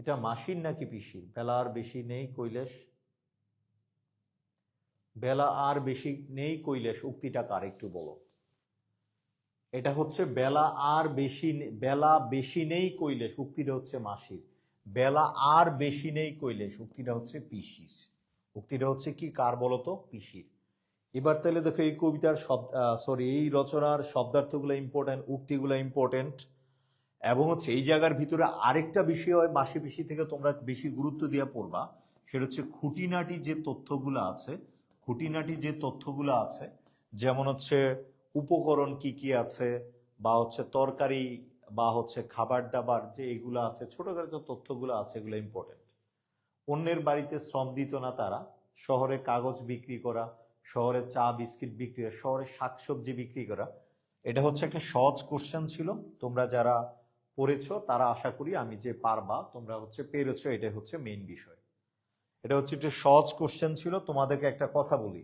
এটা মাসির নাকি পিসির? বেলা আর বেশি নেই কৈলাস, বেলা আর বেশি নেই কৈলাস উক্তিটা কার একটু বলো। এটা হচ্ছে বেলা আর বেশি বেলা বেশি নেই কৈলাস উক্তিটা হচ্ছে মাসির, বেলা আর বেশি নেই কৈলাস উক্তিটা হচ্ছে পিসির। উক্তিটা হচ্ছে কি কার বলতো? পিসির। এবার তাহলে দেখো এই কবিতার শব্দ এই রচনার শব্দার্থগুলো ইম্পর্টেন্ট, উক্তিগুলো ইম্পর্টেন্ট, এবং হচ্ছে এই জায়গার ভিতরে আরেকটা বিষয় মাসি পিসি থেকে তোমরা বেশি গুরুত্ব দিয়ে পড়বা, সেটা হচ্ছে খুঁটিনাটি যে তথ্যগুলো আছে, খুঁটিনাটি যে তথ্যগুলো আছে, যেমন হচ্ছে উপকরণ কি কি আছে, বা হচ্ছে তরকারি বা হচ্ছে খাবার দাবার যে এগুলো আছে, ছোটখাটো তথ্যগুলো আছে, এগুলো ইম্পর্টেন্ট। অন্যের বাড়িতে শ্রম দিত না তারা, শহরে কাগজ বিক্রি করা, শহরে চা বিস্কিট বিক্রি করা, শহরে শাকসবজি বিক্রি করা। এটা হচ্ছে একটা সহজ কোশ্চেন ছিল, তোমরা যারা পড়েছো তারা আশা করি আমি যে পারবা, তোমরা হচ্ছে পেরেছো, এটা হচ্ছে মেইন বিষয়। এটা হচ্ছে একটা সহজ কোশ্চেন ছিল। তোমাদেরকে একটা কথা বলি,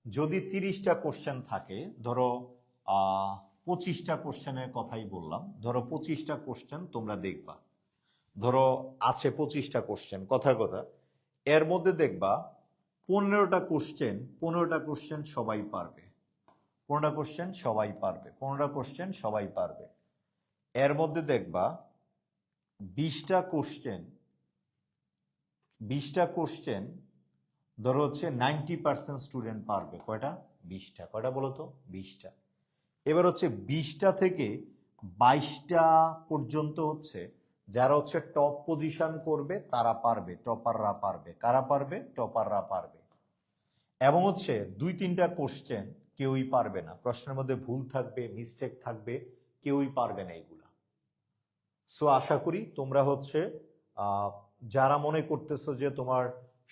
যদি 30টা কোশ্চেন থাকে, ধরো 25টা কোশ্চেনের কথাই বললাম, ধরো 25টা কোশ্চেন তোমরা দেখবা, ধরো আছে 25টা কোশ্চেন, কথার কথা, এর মধ্যে দেখবা 15টা কোশ্চেন, 15টা কোশ্চেন সবাই পারবে, 15টা কোশ্চেন সবাই পারবে, 15টা কোশ্চেন সবাই পারবে। এর মধ্যে দেখবা 20টা কোশ্চেন, 20টা কোশ্চেন ধরো হচ্ছে 90% স্টুডেন্ট পারবে। কয়টা? 20টা। কয়টা বলো তো? 20টা। এবার হচ্ছে 20টা থেকে 22টা পর্যন্ত হচ্ছে যারা হচ্ছে টপ পজিশন করবে তারা পারবে, টপাররা পারবে। কারা পারবে? টপাররা পারবে। এবং হচ্ছে 2-3টা কোশ্চেন কেউই পারবে না, প্রশ্নের মধ্যে ভুল থাকবে, মিস্টেক থাকবে, কেউই পারবে না এগুলা। সো আশা করি তোমরা হচ্ছে যারা মনে করতেছো যে তোমার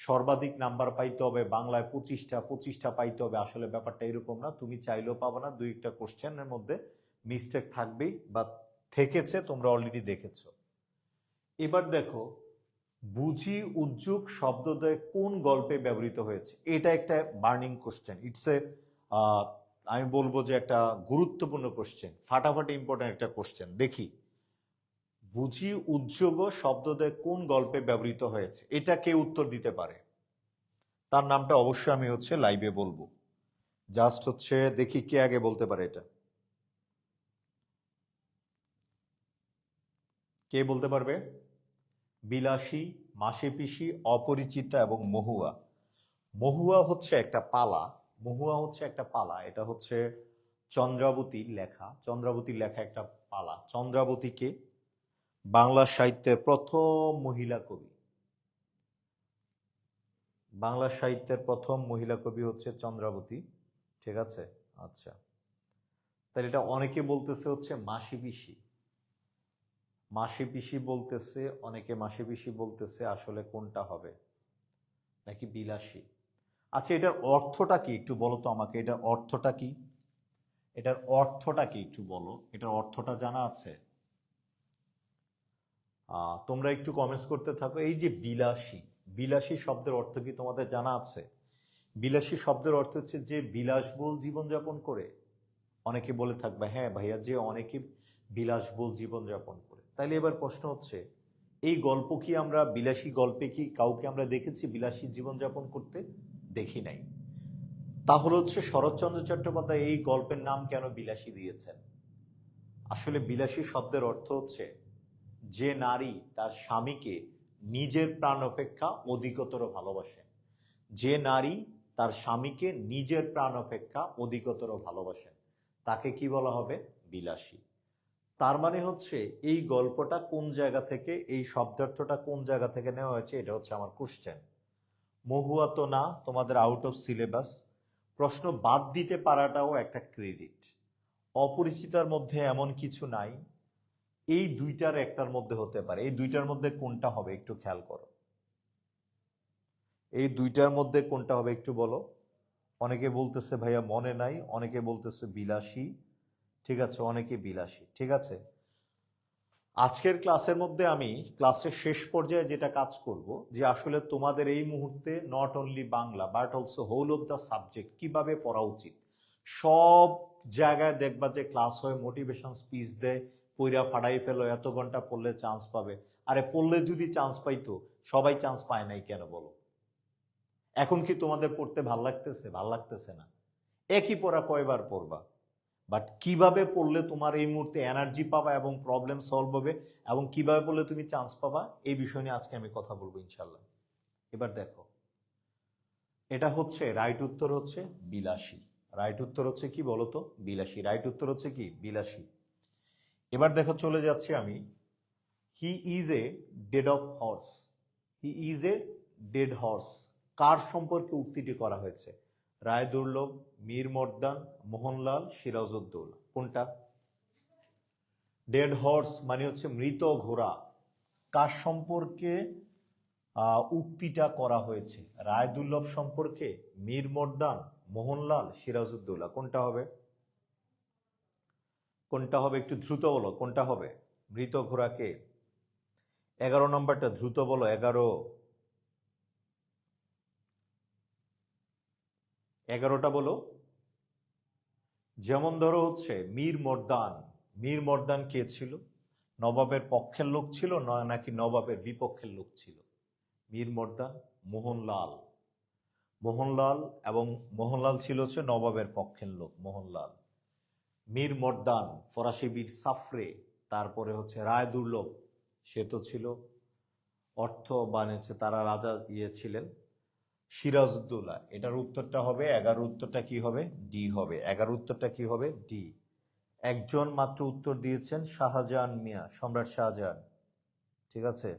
সর্বাধিক নাম্বার পাইতে হবে বাংলায় 25টা পাইতে হবে, আসলে ব্যাপারটা এরকম না। তুমি চাইলেও পাবে না, 2-1টা কোশ্চেনের মধ্যে মিস্টেক থাকবেই বা থেকেছে, তোমরা অলরেডি দেখেছো। এবার দেখো, বুঝি উদ্যোগ শব্দদ্বয় কোন গল্পে ব্যবহৃত হয়েছে? এটা একটা বার্নিং কোশ্চেন, ইটস এ আমি বলবো যে একটা গুরুত্বপূর্ণ কোশ্চেন, ফাটাফাটি ইম্পর্টেন্ট একটা কোশ্চেন। দেখি, বুঝি উদ্যোগ শব্দদ্বয় কোন গল্পে ব্যবহৃত হয়েছে, এটা কে উত্তর দিতে পারে? তার নামটা অবশ্যই আমি হচ্ছে লাইভে বলবো। জাস্ট হচ্ছে দেখি কে আগে বলতে পারে এটা। কে বলতে পারবে? বিলাসী, মাসি পিসি, অপরিচিতা এবং মহুয়া। মহুয়া হচ্ছে একটা পালা, মহুয়া হচ্ছে একটা পালা, এটা হচ্ছে চন্দ্রাবতীর লেখা, চন্দ্রাবতীর লেখা একটা পালা। চন্দ্রাবতীকে বাংলা সাহিত্যের প্রথম মহিলা কবি, বাংলা সাহিত্যের প্রথম মহিলা কবি হচ্ছে চন্দ্রাবতী, ঠিক আছে? আচ্ছা, তাহলে এটা অনেকে বলতেছে হচ্ছে মাসি পিসি, মাসি পিসি বলতেছে অনেকে, মাসি পিসি বলতেছে, আসলে কোনটা হবে? নাকি বিলাসী? আচ্ছা, এটার অর্থটা কি একটু বলো তো আমাকে, এটার অর্থটা কি? এটার অর্থটা কি একটু বলো, এটার অর্থটা জানা আছে? তোমরা একটু কমেন্টস করতে থাকো। এই যে বিলাসী, বিলাসী শব্দের অর্থ কি তোমাদের জানা আছে? বিলাসী শব্দের অর্থ হচ্ছে যে বিলাসবহুল জীবনযাপন করে। অনেকে বলে থাকবে হ্যাঁ ভাইয়া, যে অনেকে বিলাসবহুল জীবনযাপন করে। তাইলে এবার প্রশ্ন হচ্ছে, এই গল্প কি আমরা, বিলাসী গল্পে কি কাউকে আমরা দেখেছি বিলাসী জীবনযাপন করতে? দেখি নাই। তাহলে হচ্ছে শরৎচন্দ্র চট্টোপাধ্যায় এই গল্পের নাম কেন বিলাসী দিয়েছেন? আসলে বিলাসী শব্দের অর্থ হচ্ছে যে নারী তার স্বামীকে নিজের প্রাণ অপেক্ষা অধিকতর ভালোবাসেন, যে নারী তার স্বামীকে নিজের প্রাণ অপেক্ষা অধিকতর ভালোবাসেন, তাকে কি বলা হবে? বিলাসী। তার মানে হচ্ছে এই গল্পটা কোন জায়গা থেকে, এই শব্দার্থটা কোন জায়গা থেকে নেওয়া হয়েছে, এটা হচ্ছে আমার কোশ্চেন। মহুয়া তো না, তোমাদের আউট অফ সিলেবাস। প্রশ্ন বাদ দিতে পারাটাও একটা ক্রেডিট। অপরিচিতার মধ্যে এমন কিছু নাই, এই দুইটার একটার মধ্যে হতে পারে। এই দুইটার মধ্যে কোনটা হবে একটু খেয়াল করো, এই দুইটার মধ্যে কোনটা হবে একটু বলো। অনেকে বলতেছে ভাইয়া মনে নাই, অনেকে বলতেছে বিলাসী, ঠিক আছে, অনেকে বিলাসী, ঠিক আছে। আজকের ক্লাসের মধ্যে আমি ক্লাসের শেষ পর্যায়ে যেটা কাজ করব, যে আসলে তোমাদের এই মুহূর্তে not only Bangla but also whole of the subject কিভাবে পড়া উচিত। সব জায়গায় দেখবা যে ক্লাস হয়, মোটিভেশন স্পিচ দেয়, পইরা ফাড়াই ফেলো, এত ঘন্টা পড়লে চান্স পাবে। আরে পড়লে যদি চান্স পাইতো, সবাই চান্স পায় নাই কেন বলো? এখন কি তোমাদের পড়তে ভাল লাগতেছে? ভাল লাগতেছে না। একই পড়া কয়বার পড়বা? বাট কিভাবে পড়লে তোমার এই মুহূর্তে এনার্জি পাবা এবং প্রবলেম সলভ হবে এবং কিভাবে পড়লে তুমি চান্স পাবা, এই বিষয় নিয়ে আজকে আমি কথা বলবো ইনশাল্লাহ। এবার দেখো, এটা হচ্ছে রাইট উত্তর হচ্ছে বিলাসী। রাইট উত্তর হচ্ছে কি বলতো? বিলাসী। রাইট উত্তর হচ্ছে কি? বিলাসী। এবার দেখো, চলে যাচ্ছি আমি। He is a dead of horse. He is a dead horse কার সম্পর্কে উক্তিটি করা হয়েছে? রায় দুর্লভ, মীর মর্দান, মোহনলাল, সিরাজউদ্দৌলা। কোনটা? ডেড হর্স মানে হচ্ছে মৃত ঘোড়া। কার সম্পর্কে উক্তিটা করা হয়েছে? রায় দুর্লভ সম্পর্কে, মীর মর্দান, মোহনলাল, সিরাজউদ্দৌলা। কোনটা হবে? কোনটা হবে একটু দ্রুত বলো, কোনটা হবে? মৃত ঘোড়াকে 11 নম্বরটা দ্রুত বলো। 11টা বলো। যেমন ধরো হচ্ছে মীর মর্দান। মীর মর্দান কে ছিল? নবাবের পক্ষের লোক ছিল নাকি নবাবের বিপক্ষের লোক ছিল? মীর মর্দান। মোহনলাল। মোহনলাল এবং মোহনলাল ছিল হচ্ছে নবাবের পক্ষের লোক, মোহনলাল। মীর মর্দান ফরাসি বীর সাফরে। তারপরে হচ্ছে রায় দুর্লভ, সে তো ছিল অর্থ বানিয়েছে, তারা রাজা ছিলেন। সিরাজউদ্দৌলা। এটার উত্তরটা হবে 11 উত্তরটা কি হবে? ডি হবে। 11 উত্তরটা কি হবে? ডি। একজন মাত্র উত্তর দিয়েছেন, শাহজাহান মিয়া, সম্রাট শাহজাহান। ঠিক আছে,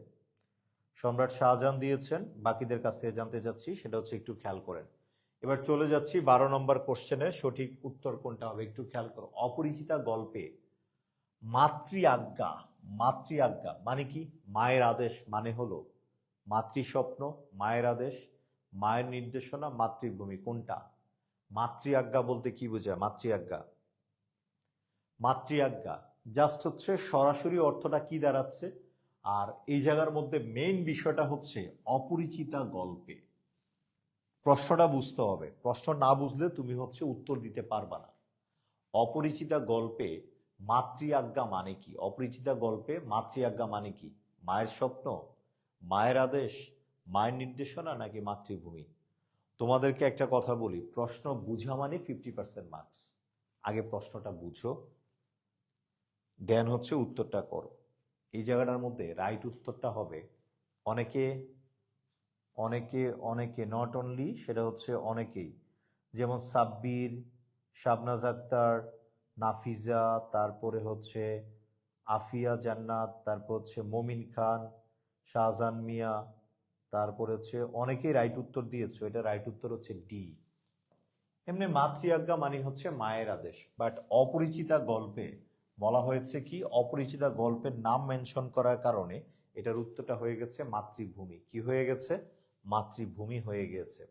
সম্রাট শাহজাহান দিয়েছেন। বাকিদের কাছ থেকে জানতে চাচ্ছি, সেটা হচ্ছে একটু খেয়াল করেন। এবার চলে যাচ্ছি 12 নম্বর কোশ্চেনের সঠিক উত্তর কোনটা হবে একটু খেয়াল করো। অপরিচিতা গল্পে মাতৃ আজ্ঞা। মাতৃ আজ্ঞা মানে কি? মায়ের আদেশ মানে হলো মাতৃস্বপ্ন, মায়ের আদেশ, মায়ের নির্দেশনা, মাতৃভূমি। কোনটা? মাতৃ আজ্ঞা বলতে কি বোঝায়? মাতৃ আজ্ঞা, মাতৃ আজ্ঞা জাস্ট হচ্ছে সরাসরি অর্থটা কি দাঁড়াচ্ছে? আর এই জায়গার মধ্যে মেইন বিষয়টা হচ্ছে অপরিচিতা গল্পে। প্রশ্নটা বুঝতে হবে, প্রশ্ন না বুঝলে তুমি হচ্ছে উত্তর দিতে পারবা না। অপরিচিতা গল্পে মাতৃ আজ্ঞা মানে কি? অপরিচিতা গল্পে মাতৃ আজ্ঞা মানে কি? মায়ের স্বপ্ন, মায়ের আদেশ, মায়ের নির্দেশনা নাকি মাতৃভূমি? তোমাদেরকে একটা কথা বলি, প্রশ্ন বুঝা মানে 50% মার্কস। আগে প্রশ্নটা বুঝো, দেন হচ্ছে উত্তরটা করো। এই জায়গাটার মধ্যে রাইট উত্তরটা হবে অনেকে, অনেকে, অনেকে, নট অনলি, সেটা হচ্ছে অনেকেই। যেমন সাব্বির, শাবনাজ আক্তার, নাফিজা, তারপরে হচ্ছে আফিয়া জান্নাত, তারপর হচ্ছে মমিন খান, শাহজাহান মিয়া, তারপরে হচ্ছে অনেকেই রাইট উত্তর দিয়েছো। এটা রাইট উত্তর হচ্ছে ডি। এমনি মাতৃ আজ্ঞা মানে হচ্ছে মায়ের আদেশ, বাট অপরিচিতা গল্পে বলা হয়েছে কি? অপরিচিতা গল্পের নাম মেনশন করার কারণে এটার উত্তরটা হয়ে গেছে মাতৃভূমি। কি হয়ে গেছে? মাতৃভূমি হয়ে গেছে।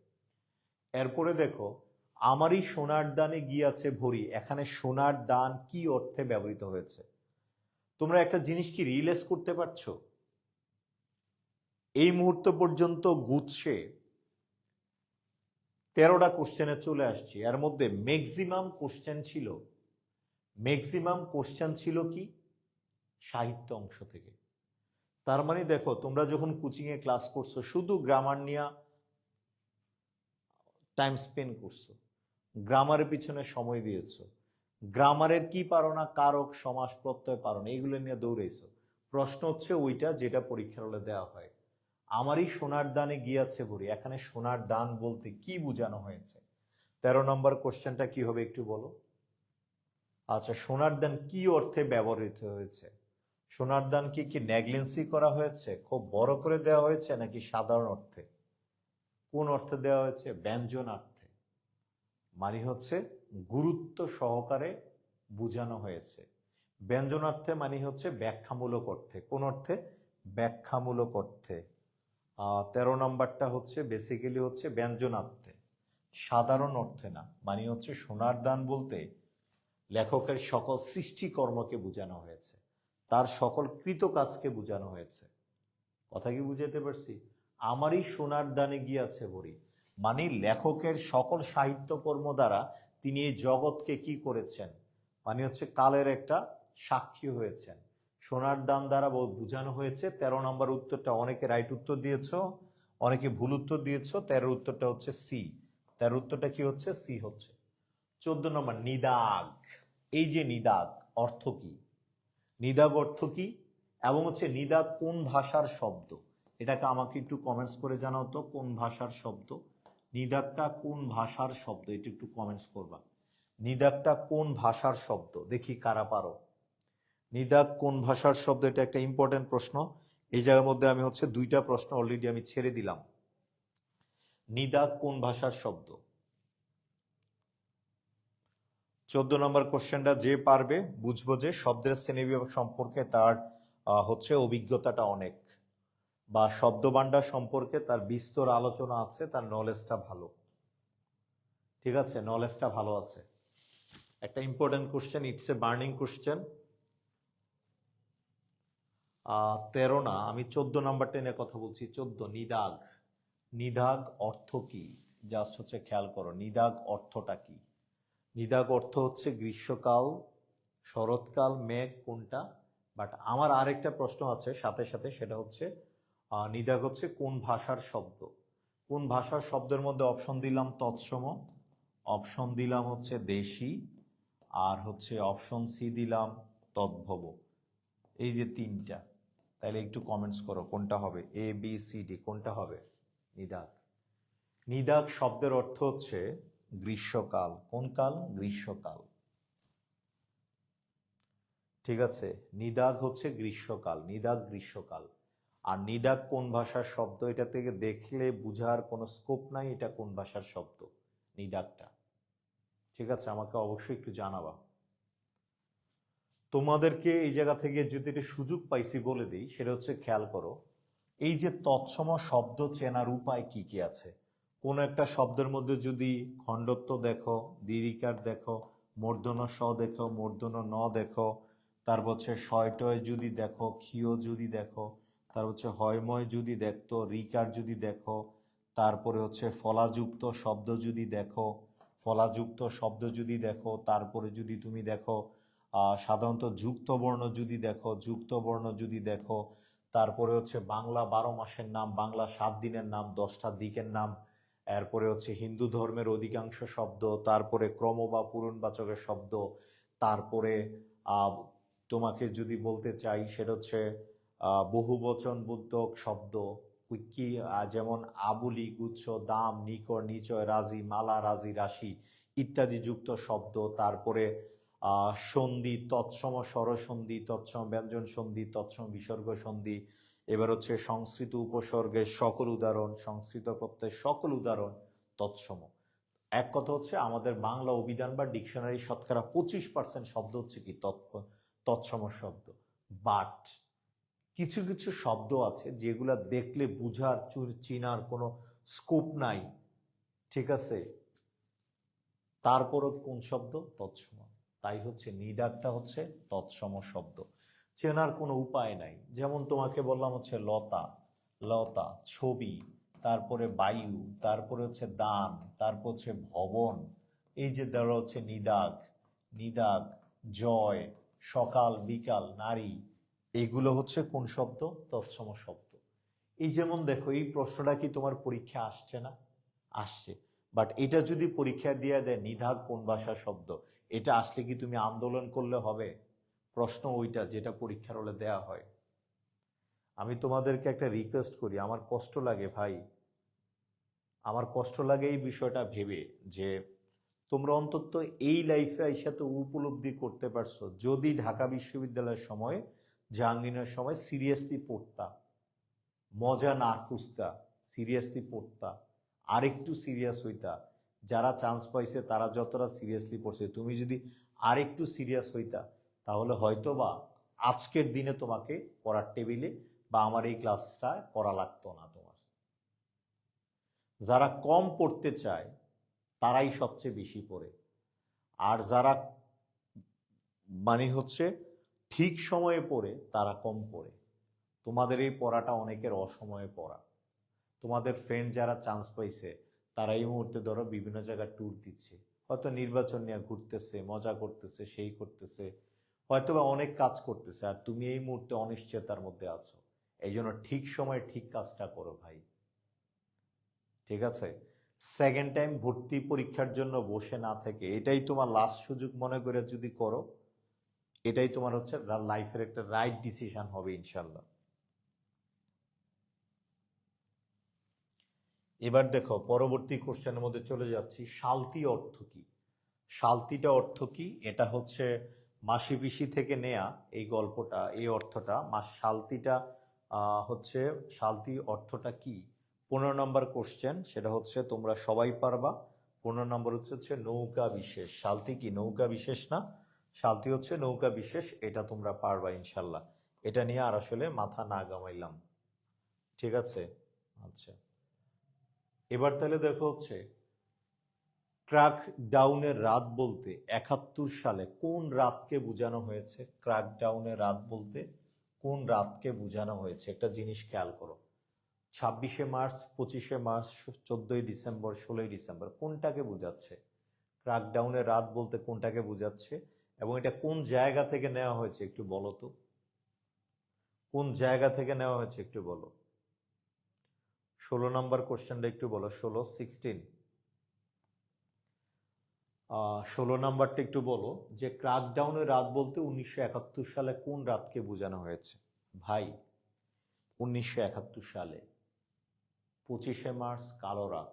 এরপরে দেখো, আমারই সোনার দানে গিয়াছে ভরি। এখানে সোনার দান কি অর্থে ব্যবহৃত হয়েছে? তোমরা একটা জিনিস কি রিয়েলাইজ করতে পারছো? এই মুহূর্ত পর্যন্ত গুচ্ছে 13টা কোশ্চেনে চলে আসছি, এর মধ্যে ম্যাক্সিমাম কোশ্চেন ছিল কি? সাহিত্য অংশ থেকে। তার মানে দেখো, তোমরা যখন কোচিং এ ক্লাস করছো শুধু গ্রামার নিয়ে টাইম স্পেন্ড করছো, গ্রামারের পিছনে সময় দিয়েছো, গ্রামারের কি পারো না, কারক, সমাস, প্রত্যয় পারো না, এইগুলো নিয়ে দৌড়েছো। প্রশ্ন হচ্ছে ওইটা যেটা পরীক্ষার হলে দেওয়া হয়। আমারই সোনার দানে গিয়াছে ভরি, এখানে সোনার দান বলতে কি বোঝানো হয়েছে? 13 নম্বর কোশ্চেনটা কি হবে একটু বলো। আচ্ছা, সোনার দান কি অর্থে ব্যবহৃত হয়েছে? সোনার দান কি নেগলেন্সি করা হয়েছে, খুব বড় করে দেওয়া হয়েছে, নাকি সাধারণ অর্থে? কোন অর্থে দেওয়া হয়েছে? ব্যঞ্জনার্থে, মানে হচ্ছে গুরুত্ব সহকারে বোঝানো হয়েছে। ব্যঞ্জনার্থে মানে হচ্ছে ব্যাখ্যামূলক অর্থে। কোন অর্থে? ব্যাখ্যামূলক অর্থে। 13 নম্বরটা হচ্ছে বেসিক্যালি হচ্ছে ব্যঞ্জনার্থে, সাধারণ অর্থে না। মানে হচ্ছে সোনার দান বলতে লেখকের সকল সৃষ্টিকর্মকে বোঝানো হয়েছে, তার সকল কৃতকাজকে বোঝানো হয়েছে। কথা কি বুঝাতে পারছি? আমারই সোনার দানে গিয়াছে ভরি মানে লেখকের সকল সাহিত্যকর্ম দ্বারা তিনি এই জগৎকে কি করেছেন, মানে হচ্ছে কালের একটা সাক্ষী হয়েছেন। সোনার দাম দ্বারা বোঝানো হয়েছে 13 নম্বর উত্তরটা, অনেকে রাইট উত্তর দিয়েছো, অনেকে ভুল উত্তর দিয়েছো। 13 উত্তরটা হচ্ছে সি। 13 উত্তরটা কি হচ্ছে? সি হচ্ছে। 14 নম্বর নিদাগ। এই যে নিদাগ অর্থ কি? নিদাগ অর্থ কি এবং হচ্ছে নিদাগ কোন ভাষার শব্দ? এটাকে আমাকে একটু কমেন্টস করে জানাও তো, কোন ভাষার শব্দ? নিদাগটা কোন ভাষার শব্দ? এটা একটু কমেন্টস করবা। নিদাগটা কোন ভাষার শব্দ? দেখি কারা পারো। নিদাগ কোন ভাষার শব্দ? এটা একটা ইম্পর্টেন্ট প্রশ্ন। এই জায়গার মধ্যে আমি হচ্ছে 2টা প্রশ্ন অলরেডি আমি ছেড়ে দিলাম। নিদাগ কোন ভাষার শব্দ? 14 নম্বর কোশ্চেনটা যে পারবে বুঝবো যে শব্দের শ্রেণীবিভাগ সম্পর্কে তার হচ্ছে অভিজ্ঞতাটা অনেক, বা শব্দভাণ্ডার সম্পর্কে তার বিস্তর আলোচনা আছে, তার নলেজটা ভালো। ঠিক আছে, নলেজটা ভালো আছে। একটা important question, it's a burning question. 13 না, আমি 14 নাম্বারটা নিয়ে কথা বলছি। 14 নিদাগ। নিদাগ অর্থ কি? জাস্ট হচ্ছে খেয়াল করো নিদাগ অর্থটা কি। নিদাগ অর্থ হচ্ছে গ্রীষ্মকাল, শরৎকাল, মেঘ, কোনটা? বাট আমার আরেকটা প্রশ্ন আছে সাথে সাথে, সেটা হচ্ছে নিদাগ হচ্ছে কোন ভাষার শব্দ? কোন ভাষার শব্দের মধ্যে অপশন দিলাম তৎসম, অপশন দিলাম হচ্ছে দেশি, আর হচ্ছে অপশন সি দিলাম তদ্ভব। এই যে 3টা, তাহলে একটু কমেন্টস করো কোনটা হবে, এ বি সি ডি, কোনটা হবে? নিদাগ। নিদাগ শব্দের অর্থ হচ্ছে গ্রীষ্মকাল। কোন কাল? গ্রীষ্মকাল। ঠিক আছে, নিদাগ হচ্ছে গ্রীষ্মকাল, নিদাগ গ্রীষ্মকাল। আর নিদাগ কোন ভাষার শব্দ? এটা থেকে দেখলে বুঝার কোনো স্কোপ নাই এটা কোন ভাষার শব্দ, নিদাগটা। ঠিক আছে, আমাকে অবশ্যই একটু জানাবা। তোমাদেরকে এই জায়গা থেকে যদি একটা সুযোগ পাইছি বলে দিই, সেটা হচ্ছে খেয়াল করো, এই যে তৎসম শব্দ চেনার উপায় কি কি আছে। কোন একটা শব্দের মধ্যে যদি খণ্ডত্ব দেখো, দীর্ঘিকার দেখো, মূর্ধন্য স দেখো, মূর্ধন্য ন দেখো, তারপর হচ্ছে শয়টয় যদি দেখো, ক্ষীয় যদি দেখো, তারপর হচ্ছে হয়ময় যদি দেখতো, রিকার যদি দেখো, তারপরে হচ্ছে ফলাযুক্ত শব্দ যদি দেখো, ফলাযুক্ত শব্দ যদি দেখো, তারপরে যদি তুমি দেখো সাধারণত যুক্ত বর্ণ যদি দেখো, যুক্ত বর্ণ যদি দেখো, তারপরে হচ্ছে বাংলা 12 মাসের নাম, বাংলা 7 দিনের নাম, 10টা দিকের নাম, এরপরে হচ্ছে হিন্দু ধর্মের অধিকাংশ শব্দ, তারপরে ক্রম বা পূরণবাচকের শব্দ, তারপরে তোমাকে যদি বলতে চাই সেটা হচ্ছে বহুবচন বোধক শব্দ কি, যেমন আবুলি, গুচ্ছ, দাম, নিকর, নিচয়, রাজি, মালা, রাজি, রাশি ইত্যাদি যুক্ত শব্দ, তারপরে সন্ধি, তৎসম স্বরসন্ধি, তৎসম ব্যঞ্জন সন্ধি, তৎসম বিসর্গ সন্ধি, এবার হচ্ছে সংস্কৃত উপসর্গের সকল উদাহরণ, সংস্কৃত প্রত্যয়ের সকল উদাহরণ তৎসম। এক কথা হচ্ছে আমাদের বাংলা অভিধান বা ডিকশনারি শতকরা 25% শব্দ হচ্ছে কি তৎসম শব্দ। বাট কিছু কিছু শব্দ আছে যেগুলা দেখলে বুঝার চিনার কোনো স্কোপ নাই। ঠিক আছে, তারপরও কোন শব্দ? তৎসম। তাই হচ্ছে নিদাগটা হচ্ছে তৎসম শব্দ, চেনার কোনো উপায় নাই। যেমন তোমাকে বললাম হচ্ছে লতা, লতা, ছবি, তারপরে বায়ু, তারপরে হচ্ছে দান, তারপর হচ্ছে ভবন, এই যে দেওয়া হচ্ছে নিদাগ, নিদাগ, জয়, সকাল, বিকাল, নারী, এগুলো হচ্ছে কোন শব্দ? তৎসম শব্দ। এই যেমন দেখো, এই প্রশ্নটা কি তোমার পরীক্ষা আসছে না? আসছে। বাট এটা যদি পরীক্ষা দিয়ে দেয় নিদাগ কোন ভাষার শব্দ, এটা আসলে কি তুমি আন্দোলন করলে হবে? প্রশ্ন ওইটা যেটা পরীক্ষার হলে দেয়া হয়। আমি তোমাদেরকে একটা রিকোয়েস্ট করি, আমার কষ্ট লাগে ভাই, আমার কষ্ট লাগে এই বিষয়টা ভেবে যে তোমরা অন্তত এই লাইফে আইসা তো উপলব্ধি করতে পারছো, যদি ঢাকা বিশ্ববিদ্যালয়ের সময়, জাহাঙ্গীরের সময় সিরিয়াসলি পড়তা, মজা না খুঁজতা, সিরিয়াসলি পড়তা, আরেকটু সিরিয়াস হইতা, যারা চান্স পাইছে তারা যতটা সিরিয়াসলি পড়ছে, তুমি যদি আরেকটু সিরিয়াস হইতা, তাহলে হয়তো বা আজকের দিনে তোমাকে পড়ার টেবিলে বা আমার এই ক্লাসটা করা লাগতো না তোমার। যারা কম পড়তে চায় তারাই সবচেয়ে বেশি পড়ে, আর যারা মানে হচ্ছে ঠিক সময়ে পড়ে তারা কম পড়ে। তোমাদের এই পড়াটা অনেকের অসময়ে পড়া। তোমাদের ফ্রেন্ড যারা চান্স পাইছে তারা এই মুহূর্তে ধরো বিভিন্ন জায়গায় ট্যুর দিচ্ছে, হয়তো নির্বাচন নিয়ে ঘুরতেছে, মজা করতেছে, সেই করতেছে, হয়তোবা অনেক কাজ করতেছে আর তুমি এই মুহূর্তে অনিশ্চয়তার মধ্যে আছো, এই জন্য ঠিক সময়ে ঠিক কাজটা করো ভাই। ঠিক আছে? সেকেন্ড টাইম ভর্তি পরীক্ষার জন্য বসে না থেকে এটাই তোমার লাস্ট সুযোগ মনে করে যদি করো, এটাই তোমার হচ্ছে লাইফের একটা রাইট ডিসিশন হবে ইনশাল্লাহ। এবার দেখো পরবর্তী কোশ্চেনের মধ্যে চলে যাচ্ছি। শালতি অর্থ কি? শালতিটা অর্থ কি? এটা হচ্ছে মাসি পিসি থেকে নেয়া এই গল্পটা, এই অর্থটা। শালতিটা হচ্ছে, শালতি অর্থটা কি? 15 নম্বর কোশ্চেন, সেটা হচ্ছে তোমরা সবাই পারবা। 15 নম্বর হচ্ছে নৌকা বিশেষ। শালতি কি? নৌকা বিশেষ না, শালতি হচ্ছে নৌকা বিশেষ। এটা তোমরা পারবা ইনশাল্লাহ। এটা নিয়ে আর আসলে মাথা না ঘামাইলাম। ঠিক আছে? আচ্ছা, এবার তাহলে দেখো হচ্ছে ক্র্যাক ডাউনের রাত বলতে 71 সালে কোন রাতকে বোঝানো হয়েছে? ক্র্যাক ডাউনের রাত বলতে কোন রাতকে বোঝানো হয়েছে? একটা জিনিস খেয়াল করো। 26শে মার্চ, 25শে মার্চ, 14ই ডিসেম্বর, 16ই ডিসেম্বর, কোনটাকে বোঝাচ্ছে? ক্র্যাক ডাউনের রাত বলতে কোনটাকে বোঝাচ্ছে এবং এটা কোন জায়গা থেকে নেওয়া হয়েছে একটু বলো তো। কোন জায়গা থেকে নেওয়া হয়েছে একটু বলো। 16 নম্বর কোশ্চেনটা একটু বলো। 16 16 নম্বরটা একটু বলো যে ক্র্যাকডাউনের রাত বলতে 1971 সালে কোন রাতকে বোঝানো হয়েছে? ভাই 1971 সালে 25শে মার্চ কালো রাত,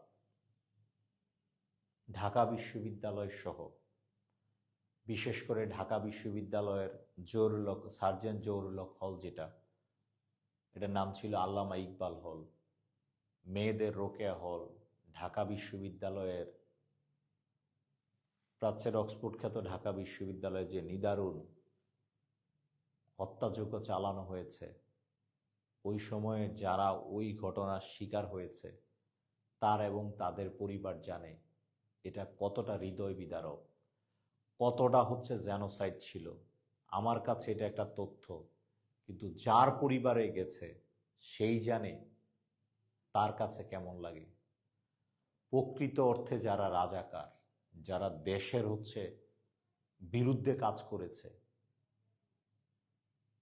ঢাকা বিশ্ববিদ্যালয় সহ বিশেষ করে ঢাকা বিশ্ববিদ্যালয়ের জহুরুল হক, সার্জেন্ট জহুরুল হক হল, যেটা এটার নাম ছিল আল্লামা ইকবাল হল, মেয়েদের রোকেয়া হল, ঢাকা বিশ্ববিদ্যালয়ের প্রাচ্যের অক্সফোর্ড খ্যাত ঢাকা বিশ্ববিদ্যালয়ে যে নিদারুণ হত্যাযজ্ঞ চালানো হয়েছে, ওই সময়ে যারা ওই ঘটনার শিকার হয়েছে তার এবং তাদের পরিবার জানে এটা কতটা হৃদয় বিদারক, কতটা হচ্ছে জেনোসাইড ছিল। আমার কাছে এটা একটা তথ্য, কিন্তু যার পরিবারে গেছে সেই জানে তার কাছে কেমন লাগে। প্রকৃত অর্থে যারা রাজাকার, যারা দেশের হচ্ছে বিরুদ্ধে কাজ করেছে,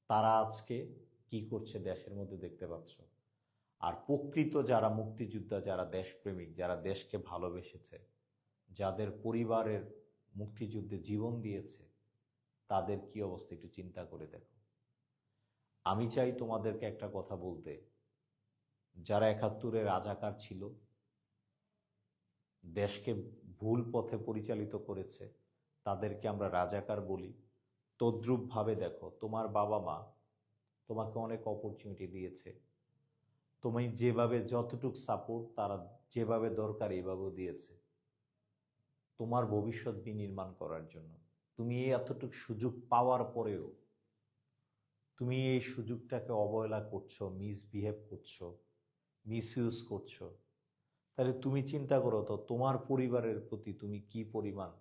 তারা আজকে কি করছে দেশের মধ্যে দেখতে পাচ্ছ। আর প্রকৃত যারা মুক্তিযোদ্ধা, যারা দেশপ্রেমিক, যারা দেশকে ভালোবেসেছে, যাদের পরিবারের মুক্তিযুদ্ধে জীবন দিয়েছে, তাদের কি অবস্থা একটু চিন্তা করে দেখো। আমি চাই তোমাদেরকে একটা কথা বলতে, যারা 71-এ রাজাকার ছিল, দেশকে ভুল পথে পরিচালিত করেছে, তাদেরকে আমরা রাজাকার বলি। তদ্রূপভাবে দেখো, তোমার বাবা মা তোমাকে অনেক অপরচুনিটি দিয়েছে, তুমি যেভাবে যতটুক সাপোর্ট তারা যেভাবে দরকার এইভাবেও দিয়েছে তোমার ভবিষ্যৎ বিনির্মাণ করার জন্য। তুমি এই এতটুক সুযোগ পাওয়ার পরেও তুমি এই সুযোগটাকে অবহেলা করছো, মিসবিহেভ করছো, মিসইউজ করছো, তাহলে তুমি চিন্তা করো তো তোমার পরিবারের প্রতি তুমি কি পরিমাণ,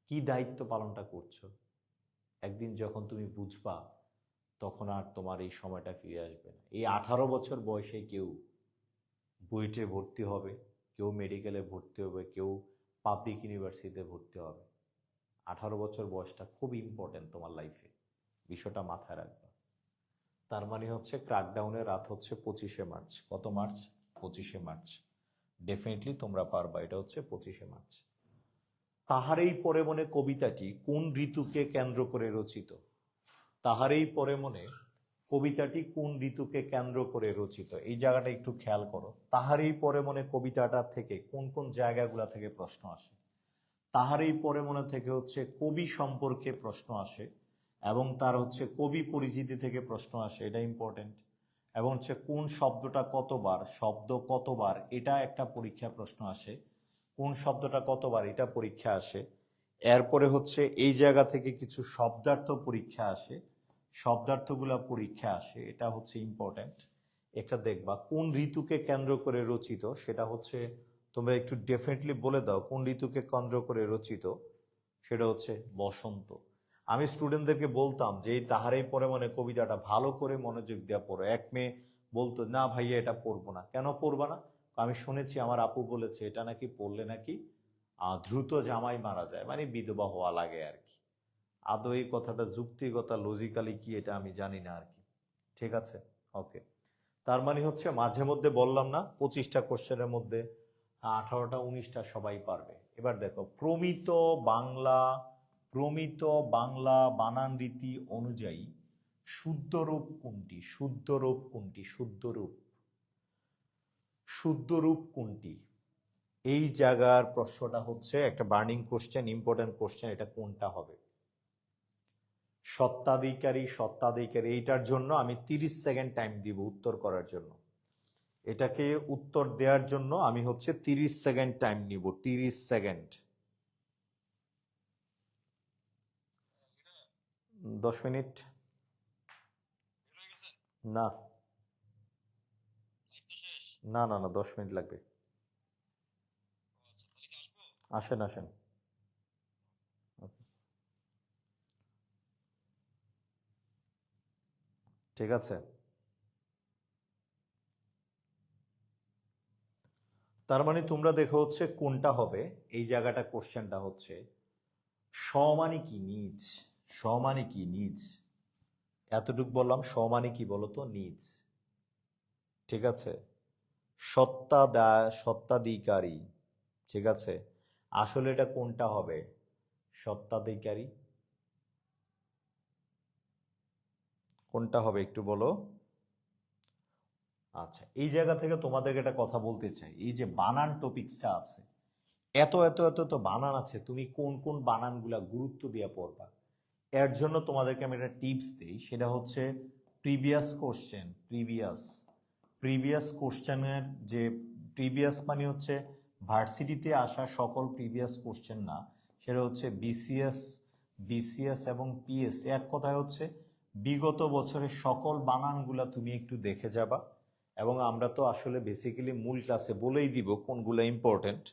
কি দায়িত্ব পালনটা করছো। একদিন যখন তুমি বুঝবা তখন আর তোমার এই সময়টা ফিরে আসবে না। এই 18 বছর বয়সে কেউ বুয়েটে ভর্তি হবে, কেউ মেডিকেলে ভর্তি হবে, কেউ পাবলিক ইউনিভার্সিটিতে ভর্তি হবে। 18 বছর বয়সটা খুব ইম্পর্টেন্ট তোমার লাইফে, বিষয়টা মাথায় রাখবা। তার মানে হচ্ছে ক্র্যাকডাউনের রাত হচ্ছে 25শে মার্চ। কত মার্চ? 25শে মার্চ। ডেফিনেটলি তোমরা পারবা, এটা হচ্ছে 25শে মার্চ। তাহারেই পরে মনে কবিতাটি কোন ঋতুকে কেন্দ্র করে রচিত? তাহারেই পরে মনে কবিতাটি কোন ঋতুকে কেন্দ্র করে রচিত? এই জায়গাটা একটু খেয়াল করো। তাহারেই পরে মনে কবিতাটা থেকে কোন কোন জায়গাগুলা থেকে প্রশ্ন আসে? তাহারেই পরে মনে থেকে হচ্ছে কবি সম্পর্কে প্রশ্ন আসে এবং তার হচ্ছে কবি পরিচিতি থেকে প্রশ্ন আসে, এটা ইম্পর্টেন্ট। এবং হচ্ছে কোন শব্দটা কতবার, শব্দ কতবার, এটা একটা পরীক্ষা প্রশ্ন আসে। কোন শব্দটা কতবার, এটা পরীক্ষা আসে। এরপরে হচ্ছে এই জায়গা থেকে কিছু শব্দার্থ পরীক্ষা আসে, শব্দার্থগুলা পরীক্ষা আসে, এটা হচ্ছে ইম্পর্টেন্ট। একটা দেখবা কোন ঋতুকে কেন্দ্র করে রচিত, সেটা হচ্ছে তোমরা একটু ডেফিনেটলি বলে দাও কোন ঋতুকে কেন্দ্র করে রচিত। সেটা হচ্ছে বসন্ত। আমি স্টুডেন্টদেরকে বলতাম যে এই তাহারেই পরে মানে কবিতাটা ভালো করে মনোযোগ দিয়ে পড়ো। এক মেয়ে বলতো না ভাইয়া এটা পড়বো না। কেন পড়বা না? আমি শুনেছি আমার আপু বলেছে এটা নাকি পড়লে নাকি দ্রুত জামাই মারা যায়, মানে বিধবা হওয়া লাগে আর কি। আদৌ এই কথাটা যুক্তিগত লজিক্যালি কি এটা আমি জানি না আর কি। ঠিক আছে, ওকে। তার মানে হচ্ছে মাঝে মধ্যে বললাম না 25টা কোশ্চেনের মধ্যে 18টা 19টা সবাই পারবে। এবার দেখো, প্রমিত বাংলা বানান রীতি অনুযায়ী শুদ্ধ রূপ কোনটি? শুদ্ধ রূপ কোনটি? শুদ্ধ রূপ কোনটি? এই জায়গার প্রশ্নটা হচ্ছে একটা বার্নিং কোশ্চেন, ইম্পর্টেন্ট কোশ্চেন। এটা কোনটা হবে? সত্ত্বাধিকারী এইটার জন্য আমি 30 সেকেন্ড টাইম দিব উত্তর করার জন্য। এটাকে উত্তর দেওয়ার জন্য আমি হচ্ছে 30 সেকেন্ড টাইম নিব। 30 সেকেন্ড। 10 মিনিট না, না না না, 10 মিনিট লাগবে। আসেন আসেন। ঠিক আছে, তার মানে তোমরা দেখো হচ্ছে কোনটা হবে। এই জায়গাটা কোশ্চেনটা হচ্ছে স মানে কি? নিজ। স মানে কি? নিজ। এতটুক বললাম। স মানে কি বলতো? নিজ। ঠিক আছে, সত্ত্বাধিকারী। ঠিক আছে, আসলে এটা কোনটা হবে? সত্ত্বাধিকারী কোনটা হবে একটু বলো। আচ্ছা, এই জায়গা থেকে তোমাদেরকে একটা কথা বলতে চাই। এই যে বানান টপিকসটা আছে, এত এত এত তো বানান আছে, তুমি কোন কোন বানানগুলা গুরুত্ব দিয়ে পড়বা। এর জন্য তোমাদেরকে আমি একটা টিপস দিই, সেটা হচ্ছে প্রিভিয়াস কোশ্চেনের যে প্রিভিয়াস মানে হচ্ছে ভার্সিটিতে আসা সকল প্রিভিয়াস কোশ্চেন না, সেটা হচ্ছে বিসিএস এবং পিএস। এক কথায় হচ্ছে বিগত বছরের সকল বানানগুলা তুমি একটু দেখে যাবা। এবং আমরা তো আসলে বেসিক্যালি মূল ক্লাসে বলেই দিব কোনগুলো ইম্পর্টেন্ট।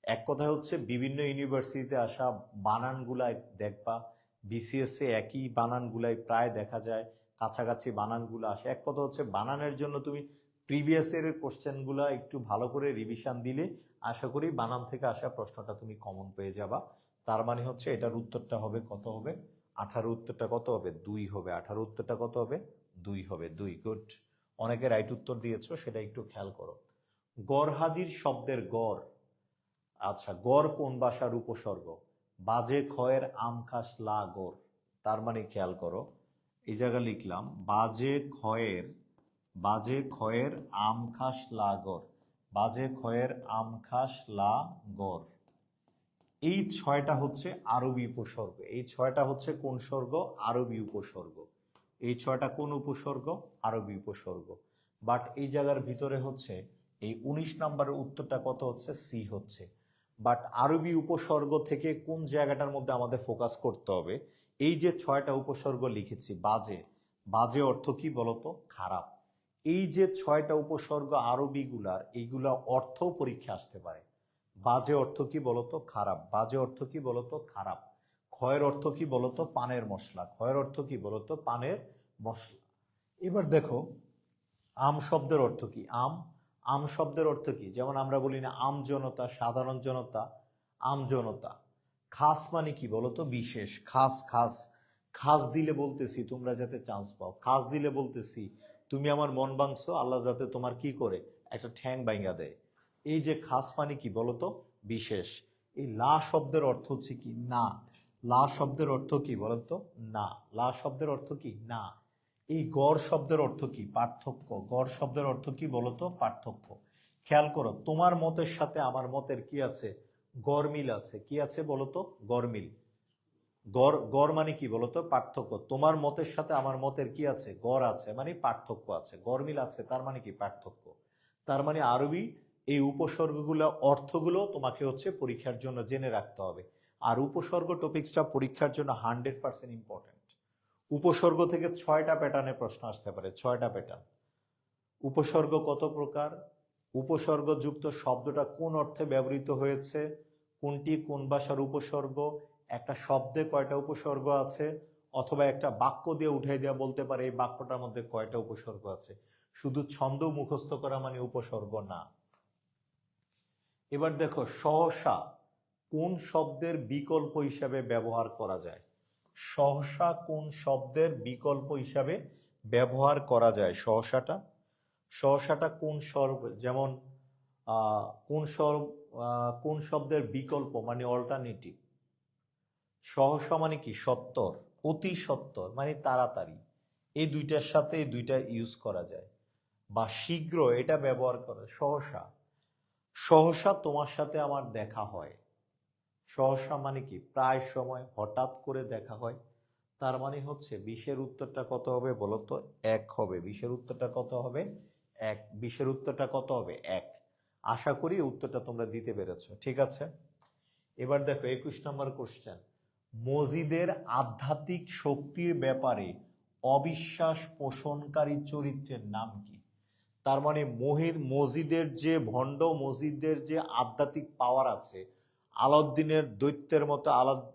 এক কথায় হচ্ছে বিভিন্ন ইউনিভার্সিটিতে আসা বানানগুলা দেখবা। বিসিএস এ একই বানানগুলাই প্রায় দেখা যায়, কাছাকাছি বানানগুলো আসে। এক কথা হচ্ছে বানানের জন্য তুমি প্রিভিয়াস এর কোশ্চেনগুলো একটু ভালো করে রিভিশন দিলে আশা করি বানান থেকে আসা প্রশ্নটা তুমি কমন পেয়ে যাবা। তার মানে হচ্ছে এটার উত্তরটা হবে কত হবে? 18 উত্তরটা কত হবে? 2 হবে। 18 উত্তরটা কত হবে? 2 হবে। 2, গুড। অনেকে রাইট উত্তর দিয়েছো, সেটা একটু খেয়াল করো। গড়হাজির শব্দের গড়। আচ্ছা, গড় কোন ভাষার উপসর্গ? বাজে খয়ের আম খাস লা গড়। তার মানে খেয়াল করো, এই জায়গা লিখলাম বাজে খয়ের আম খাস লা গড়। বাজে খয়ের আম খাস লা গড়। এই 6টা হচ্ছে আরবি উপসর্গ। এই 6টা হচ্ছে কোন স্বর্গ? আরবি উপসর্গ। এই 6টা কোন উপসর্গ? আরবি উপসর্গ। বাট এই জায়গার ভিতরে হচ্ছে এই 19 নম্বরের উত্তরটা কত হচ্ছে? সি হচ্ছে। বাট আরবি উপসর্গ থেকে কোন জায়গাটার মধ্যে আমাদের ফোকাস করতে হবে? এই যে 6টা উপসর্গ লিখেছি, বাজে। বাজে অর্থ কি বলতো? খারাপ। এই যে 6টা উপসর্গ আরবিগুলার, এইগুলা অর্থ পরীক্ষা আসতে পারে। বাজে অর্থ কি বলতো? খারাপ। বাজে অর্থ কি বলতো? খারাপ। ক্ষয়ের অর্থ কি বলতো? পানের মশলা। ক্ষয়ের অর্থ কি বলতো? পানের মশলা। এবার দেখো, আম শব্দের অর্থ কি? আম শব্দের অর্থ কি? যেমন আমরা বলি না আম জনতা, সাধারণ জনতা, আম জনতা। খাস মানে কি বলতো? বিশেষ। খাস খাস খাস দিলে বলতেছি তোমরা যাতে চান্স পাও। খাস দিলে বলতেছি তুমি আমার মন ভাঙছো, আল্লাহ যাতে তোমার কি করে? একটা ঠ্যাং ভাঙা দেয়। এই যে খাস মানে কি বলতো? বিশেষ। এই লা শব্দের অর্থ হচ্ছে কি? না। লা শব্দের অর্থ কি বলতো? না। লা শব্দের অর্থ কি? না। এই গড় শব্দের অর্থ কি? পার্থক্য। গড় শব্দের অর্থ কি বলতো? পার্থক্য। খেয়াল করো, তোমার মতের সাথে আমার মতের কি আছে? গড়মিল আছে। কি আছে বলতো? গড়মিল। গড় গড় মানে কি বলতো? পার্থক্য। তোমার মতের সাথে আমার মতের কি আছে? গড় আছে, মানে পার্থক্য আছে। গড়মিল আছে, তার মানে কি? পার্থক্য। তার মানে আরবি এই উপসর্গগুলো অর্থগুলো তোমাকে হচ্ছে পরীক্ষার জন্য জেনে রাখতে হবে। আর উপসর্গ টপিকসটা পরীক্ষার জন্য 100% ইম্পর্টেন্ট। উপসর্গ থেকে 6টা প্যাটার্নে প্রশ্ন আসতে পারে। 6টা প্যাটার্ন। উপসর্গ কত প্রকার? উপসর্গযুক্ত শব্দটা কোন অর্থে ব্যবহৃত হয়েছে? কোনটি কোন ভাষার উপসর্গ? একটা শব্দে কয়টা উপসর্গ আছে? অথবা একটা বাক্য দিয়ে উঠাই দেওয়া বলতে পারে এই বাক্যটার মধ্যে কয়টা উপসর্গ আছে। শুধু ছন্দ মুখস্থ করা মানে উপসর্গ না। এবার দেখো, সহসা কোন শব্দের বিকল্প হিসাবে ব্যবহার করা যায়? সহসা কোন শব্দের বিকল্প হিসাবে ব্যবহার করা যায়? সহসাটা কোন স্বর, যেমন কোন স্বর, কোন শব্দের বিকল্প মানে অল্টারনেটিভ। সহসা মানে কি? সত্বর, অতি সত্বর মানে তাড়াতাড়ি। এই দুইটার সাথে এই দুইটা ইউজ করা যায়। বা শীঘ্র, এটা ব্যবহার করে সহসা। সহসা তোমার সাথে আমার দেখা হয়। সহসা মানে কি? প্রায় সময়, হঠাৎ করে দেখা হয়। তার মানে হচ্ছে 20-এর উত্তরটা কত হবে বলো তো? 1 হবে। 20-এর উত্তরটা কত হবে? 1। 20-এর উত্তরটা কত হবে? 1। আশা করি উত্তরটা তোমরা দিতে পেরেছো। ঠিক আছে, এবার দেখো 21 নম্বর কোশ্চেন। মসজিদের আধ্যাত্মিক শক্তির ব্যাপারে অবিশ্বাস পোষণকারী চরিত্রের নাম কি? তার মানে মসজিদের যে ভণ্ড, মসজিদের যে আধ্যাত্মিক পাওয়ার আছে, আলাউদ্দিনের দৈত্যের মতো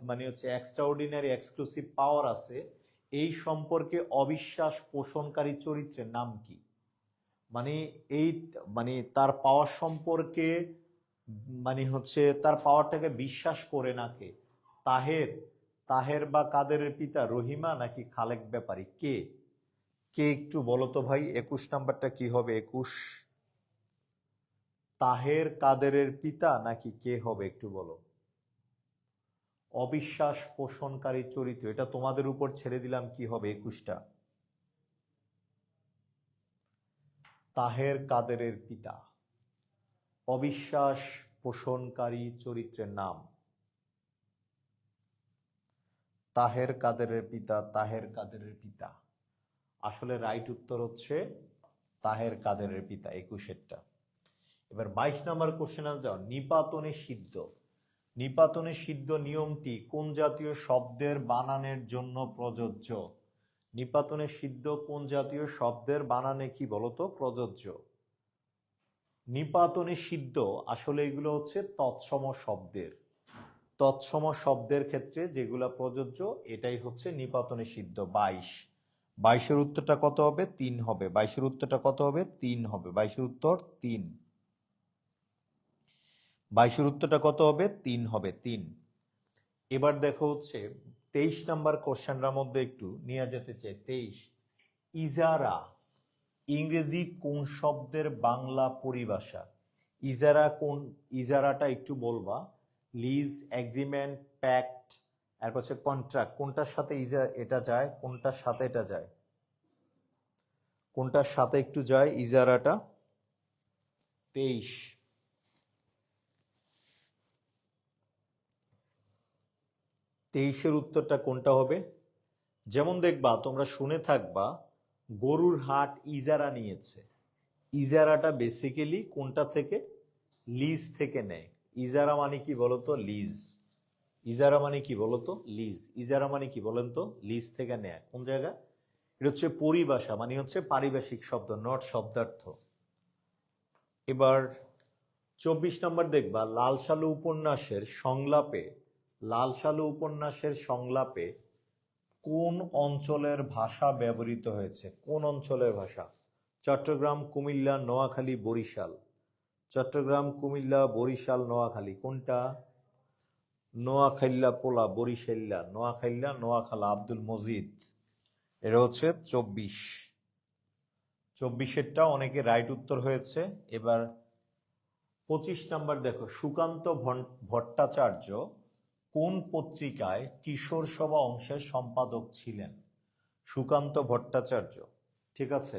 মানে হচ্ছে এক্সট্রাঅর্ডিনারি এক্সক্লুসিভ পাওয়ার আছে, এই সম্পর্কে অবিশ্বাস পোষণকারী চরিত্রের নাম কি? মানে এই মানে তার পাওয়ার সম্পর্কে মানে হচ্ছে তার পাওয়ারটাকে বিশ্বাস করে না কে? তাহের, তাহের বা কাদেরের পিতা রহিমা নাকি খালেক ব্যাপারী? কে কে একটু বলো তো ভাই। 21 নাম্বারটা কি হবে? 21 তাহের কাদেরের পিতা নাকি কে হবে একটু বলো। অবিশ্বাস পোষণকারী চরিত্র, এটা তোমাদের উপর ছেড়ে দিলাম, কি হবে 21টা? তাহের কাদেরের পিতা, অবিশ্বাস পোষণকারী চরিত্রের নাম তাহের কাদেরের পিতা। তাহের কাদেরের পিতা, আসলে রাইট উত্তর হচ্ছে তাহের কাদেরের পিতা, 21-এরটা। এবার 22 নম্বর কোশ্চেন যাও। নিপাতনে সিদ্ধ, নিপাতনে সিদ্ধ নিয়মটি কোন জাতীয় শব্দের বানানের জন্য প্রযোজ্য? নিপাতনে সিদ্ধ কোন জাতীয় শব্দের বানানে কি বলতো প্রযোজ্য? নিপাতনে সিদ্ধ আসলে এগুলো হচ্ছে তৎসম শব্দের, তৎসম শব্দের ক্ষেত্রে যেগুলো প্রযোজ্য, এটাই হচ্ছে নিপাতনে সিদ্ধ। 22। 22-এর উত্তরটা কত হবে? 3 হবে। 22-এর উত্তরটা কত হবে? 3 হবে। 22-এর উত্তর 3। 22-এর উত্তরটা কত হবে? 3 হবে। 3। এবার দেখো হচ্ছে 23 নাম্বার কোশ্চেনটার মধ্যে একটু নিয়ে যেতে চাই। 23, ইজারা ইংরেজি কোন শব্দের বাংলা পরিভাষা? ইজারা কোন? ইজারাটা একটু বলবা। লিজ, এগ্রিমেন্ট, প্যাক্ট, এরপর হচ্ছে কন্ট্রাক্ট, কোনটার সাথে এটা যায়? কোনটার সাথে এটা যায়? কোনটার সাথে একটু যায় ইজারাটা? 23। 23-এর উত্তরটা কোনটা হবে? যেমন দেখবা, তোমরা শুনে থাকবা গরুর হাট ইজারা নিয়েছে। ইজারাটা বেসিক্যালি কোনটা থেকে? লিজ থেকে নেয়। ইজারা মানে কি বলতো? লিজ। ইজারা মানে কি বলতো? লিজ। ইজারা মানে কি বলেন তো? লিজ থেকে নেয়। কোন জায়গা? এটা হচ্ছে পরিভাষা, মানে হচ্ছে পারিভাষিক শব্দ, নট শব্দার্থ। এবার 24 নম্বর দেখবা, লাল সালু উপন্যাসের সংলাপে, লাল সালু উপন্যাসের সংলাপে কোন অঞ্চলের ভাষা ব্যবহৃত হয়েছে? কোন অঞ্চলের ভাষা? চট্টগ্রাম, কুমিল্লা, নোয়াখালী, বরিশাল। চট্টগ্রাম, কুমিল্লা, বরিশাল, নোয়াখালী। কোনটা? নোয়াখাইল্লা পোলা, বরিশাল্লা, নোয়াখাইল্লা, নোয়াখালা। আব্দুল মজিদ। এটা হচ্ছে 24। 24-এরটা অনেকে রাইট উত্তর হয়েছে। এবার 25 নাম্বার দেখো, সুকান্ত ভট্টাচার্য কোন পত্রিকায় কিশোর সভা অংশের সম্পাদক ছিলেন? সুকান্ত ভট্টাচার্য, ঠিক আছে,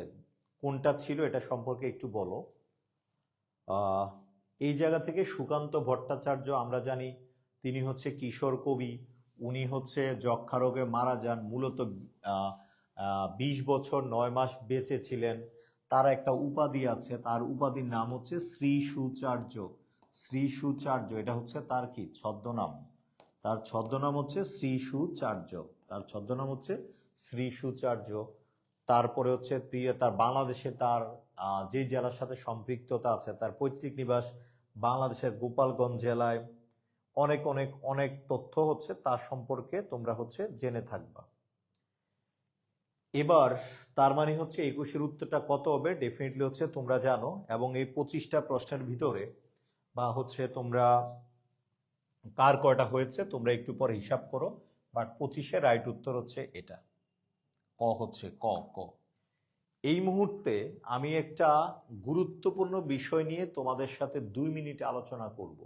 কোনটা ছিল এটা সম্পর্কে একটু বলো। এই জায়গা থেকে সুকান্ত ভট্টাচার্য আমরা জানি তিনি হচ্ছে কিশোর কবি। উনি হচ্ছে যক্ষা রোগে মারা যান, মূলত 20 বছর 9 মাস বেঁচে ছিলেন। তার একটা উপাধি আছে, তার উপাধির নাম হচ্ছে শ্রী সুচার্য। শ্রী সুচার্য, এটা হচ্ছে তার কি ছদ্মনাম। তার ছদ্মনাম হচ্ছে শ্রী সুচার্য। তার ছদ্মনাম হচ্ছে শ্রী সুচার্য। তারপরে হচ্ছে তার বাংলাদেশে তার যে জেলার সাথে সম্পৃক্ততা আছে, তার পৈতৃক নিবাস বাংলাদেশের গোপালগঞ্জ জেলায়। অনেক অনেক অনেক তথ্য হচ্ছে তার সম্পর্কে তোমরা হচ্ছে জেনে থাকবা। এবার তার মানে হচ্ছে 21-এর উত্তরটা কত হবে? ডেফিনেটলি হচ্ছে তোমরা জানো, এবং এই 25টা প্রশ্নের ভিতরে বা হচ্ছে তোমরা কার কয়টা হয়েছে তোমরা একটু পরে হিসাব করো, বাট 25-এর রাইট উত্তর হচ্ছে এটা, ক হচ্ছে ক ক। এই মুহূর্তে আমি একটা গুরুত্বপূর্ণ বিষয় নিয়ে তোমাদের সাথে 2 মিনিট আলোচনা করব।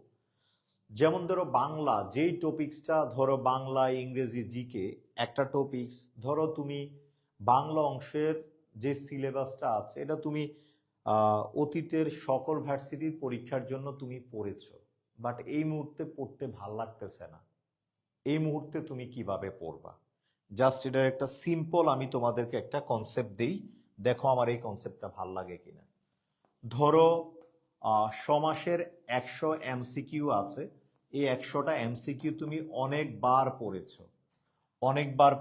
যেমন ধরো বাংলা, যেই টপিক্সটা ধরো বাংলা ইংরেজি জিকে একটা টপিক্স, ধরো তুমি বাংলা অংশের যে সিলেবাসটা আছে এটা তুমি অতীতের সকল ভার্সিটির পরীক্ষার জন্য তুমি পড়েছো, বাট এই মুহূর্তে পড়তে ভাল লাগতেছে না। এই মুহূর্তে তুমি কিভাবে পড়বা? জাস্ট এটার একটা সিম্পল আমি তোমাদেরকে একটা কনসেপ্ট দেই, দেখো আমার এই কনসেপ্টটা ভাল লাগে কিনা। ধরো সমাসের 100 এমসিকিউ আছে, এই 100টা এমসিকিউ তুমি অনেকবার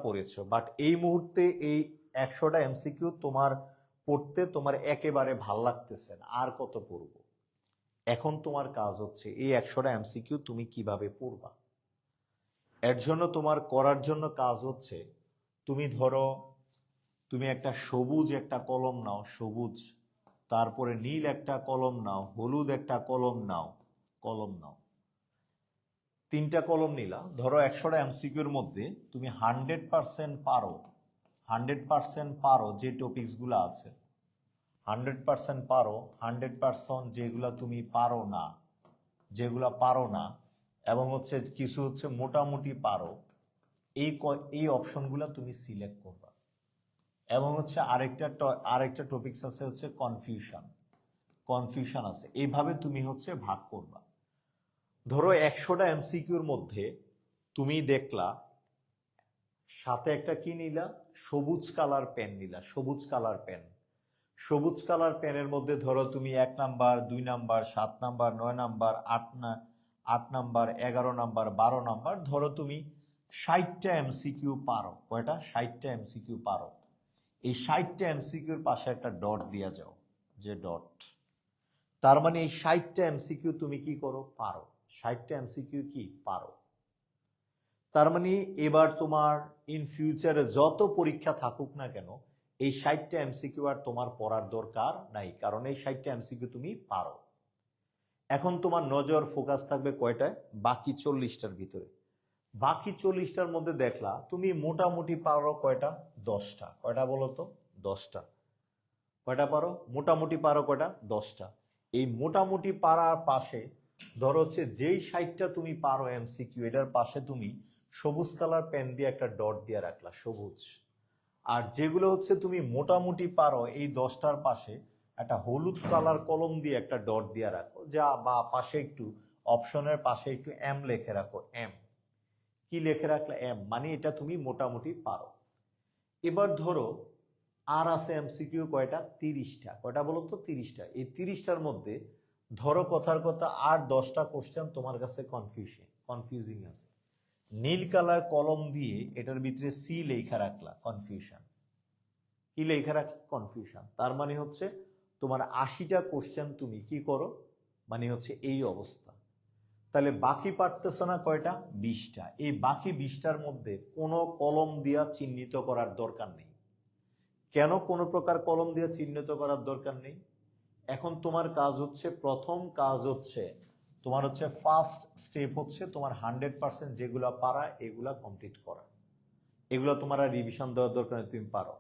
পড়েছো, বাট এই মুহূর্তে এই 100টা এমসিকিউ তোমার পড়তে তোমার একেবারে ভাল লাগতেছে না, আর কত পড়বো। এখন তোমার কাজ হচ্ছে এই 100টা এমসিকিউ তুমি কিভাবে পড়বা। এর জন্য তোমার করার জন্য কাজ হচ্ছে, তুমি ধরো তুমি একটা সবুজ একটা কলম নাও, সবুজ, তারপরে নীল একটা কলম নাও, হলুদ একটা কলম নাও, কলম নাও, 3টা কলম নিলা। ধরো 100টা এমসিকিউর মধ্যে তুমি 100% পারো, 100% পারো যে টপিকসগুলো আছে, 100% পারো, 100% যেগুলা তুমি পারো না, যেগুলা পারো না এবং হচ্ছে কিছু হচ্ছে মোটামুটি পারো, এই অপশনগুলো তুমি সিলেক্ট করবা। এবং হচ্ছে আরেকটা টপিকস আছে হচ্ছে কনফিউশন আছে, এইভাবে তুমি হচ্ছে ভাগ করবা। ধরো 100টা এমসিকিউর মধ্যে তুমি দেখলা সাথে একটা কি নিলা, সবুজ কালার পেন নিলা, সবুজ কালার পেন। সবুজ কালার পেনের মধ্যে ধরো তুমি 1 number, 2 number, 7 number, 9 number, 8 number, 11 number, 12 number, ধরো তুমি 60টা এমসিকিউ পারো। কয়টা? 60টা এমসিকিউ পারো। এই 60টা এমসিকিউর পাশে একটা ডট দিয়া যাও, যে ডট, তার মানে এই 60টা এমসিকিউ তুমি কি করো? পারো। 60টা এমসিকিউ কি পারো। তার মানে এবার তোমার ইন ফিউচারে যত পরীক্ষা থাকুক না কেন, এই 60টা এমসিকিউ আর তোমার পড়ার দরকার নাই, কারণ এই 60টা এমসিকিউ তুমি পারো। এখন তোমার নজর ফোকাস থাকবে কয়টায়? বাকি 40টার ভিতরে। বাকি 40টার মধ্যে দেখলা তুমি মোটামুটি পারো কয়টা? 10টা। কয়টা বলো তো? 10টা। কয়টা পারো? মোটামুটি পারো কয়টা? 10টা। এই মোটামুটি পারার পাশে ধরো হচ্ছে যেই 60টা তুমি পারো এমসিকিউ, এটার পাশে তুমি সবুজ কালার পেন দিয়ে একটা ডট দিয়ে রাখলা, সবুজ। আর যেগুলো হচ্ছে তুমি মোটামুটি পারো, এই 10টার পাশে একটা হলুদ কালার কলম দিয়ে একটা ডট দিয়ে রাখো, যা বা পাশে একটু অপশনের পাশে একটু এম লিখে রাখো। এম কি লিখে রাখলে? এম, মানে এটা তুমি মোটামুটি পারো। এবার ধরো আর আছে এমসিকিউ কয়টা? 30টা। কয়টা বলো তো? 30টা। এই 30টার মধ্যে ধরো কথার কথা আর 10টা কোশ্চেন তোমার কাছে কনফিউজিং আছে। নীল কালার কলম দিয়ে এটার ভিতরে সি লেখা রাখলা, কনফিউশন। কি লেখা রাখলা? কনফিউশন। তার মানে হচ্ছে তোমার 80টা কোশ্চেন তুমি কি করো, মানে হচ্ছে এই অবস্থা। তাহলে বাকি পারতেছো না কয়টা? 20টা। এই বাকি 20টার মধ্যে কোনো কলম দিয়া চিহ্নিত করার দরকার নেই। কেন কোনো প্রকার কলম দিয়ে চিহ্নিত করার দরকার নেই? এখন তোমার কাজ হচ্ছে, প্রথম কাজ হচ্ছে তোমার হচ্ছে ফার্স্ট স্টেপ হচ্ছে তোমার 100% যেগুলা পারা এগুলা কমপ্লিট করা, এগুলো তোমার আর রিভিশন দেওয়ার দরকার নেই, তুমি পারো।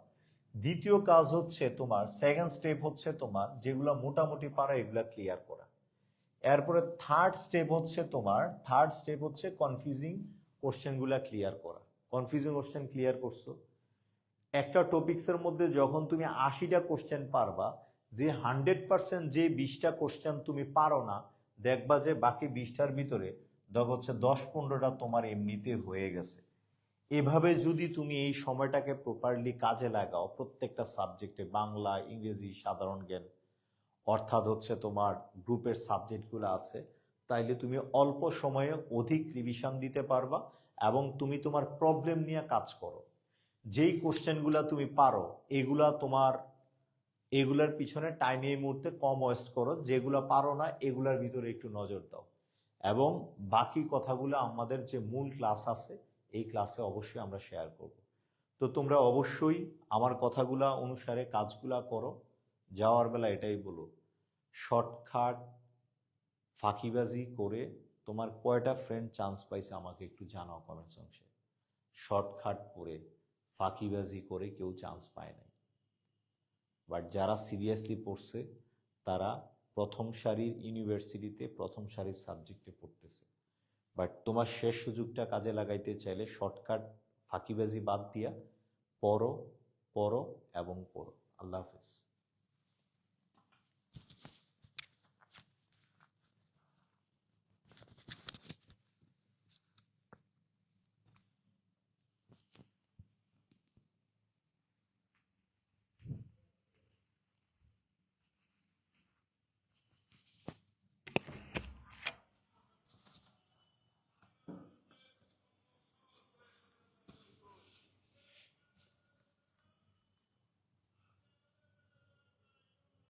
দ্বিতীয় কাজ হচ্ছে তোমার, সেকেন্ড স্টেপ হচ্ছে তোমার যেগুলা মোটামুটি পারা এগুলা ক্লিয়ার করা। এরপরে থার্ড স্টেপ হচ্ছে কনফিউজিং কোশ্চেনগুলা ক্লিয়ার করা। কনফিউজিং কোশ্চেন ক্লিয়ার করছো, একটা টপিক্সের মধ্যে যখন তুমি 80টা কোশ্চেন পারবা, যে 100% যে 20টা কোশ্চেন তুমি পারো না, দেখবা যে বাকি 20টার ভিতরে দেখো হচ্ছে 10-15টা তোমার এমনিতে হয়ে গেছে। এভাবে যদি তুমি এই সময়টাকে প্রপারলি কাজে লাগাও প্রত্যেকটা সাবজেক্টে, বাংলা, ইংরেজি, সাধারণ জ্ঞান, অর্থাৎ হচ্ছে তোমার গ্রুপের সাবজেক্টগুলো আছে, তাইলে তুমি অল্প সময়ে অধিক রিভিশন দিতে পারবা এবং তুমি তোমার প্রবলেম নিয়ে কাজ করো। যেই কোশ্চেনগুলা তুমি পারো এগুলার পিছনে টাইম এই মুহূর্তে কম ওয়েস্ট করো, যেগুলা পারো না এগুলার ভিতরে একটু নজর দাও। এবং বাকি কথাগুলো আমাদের যে মূল ক্লাস আছে এই ক্লাসে অবশ্যই আমরা শেয়ার করব। তো তোমরা অবশ্যই আমার কথাগুলা অনুসারে কাজগুলা করো। যাওয়ার বেলা এটাই বলো, শর্টকাট ফাঁকিবাজি করে তোমার কয়টা ফ্রেন্ড চান্স পাইছে আমাকে একটু জানাও কমেন্ট সেকশনে। শর্টকাট পড়ে ফাঁকিবাজি করে কেউ চান্স পায় নাই। বাট যারা সিরিয়াসলি পড়ছে তারা প্রথম সারির ইউনিভার্সিটিতে প্রথম সারির সাবজেক্টে পড়তেছে। বাট তোমার শেষ সুযোগটা কাজে লাগাইতে চাইলে শর্টকাট ফাঁকিবাজি বাদ দিয়া পড়ো, পড়ো এবং পড়ো। আল্লাহ হাফেজ।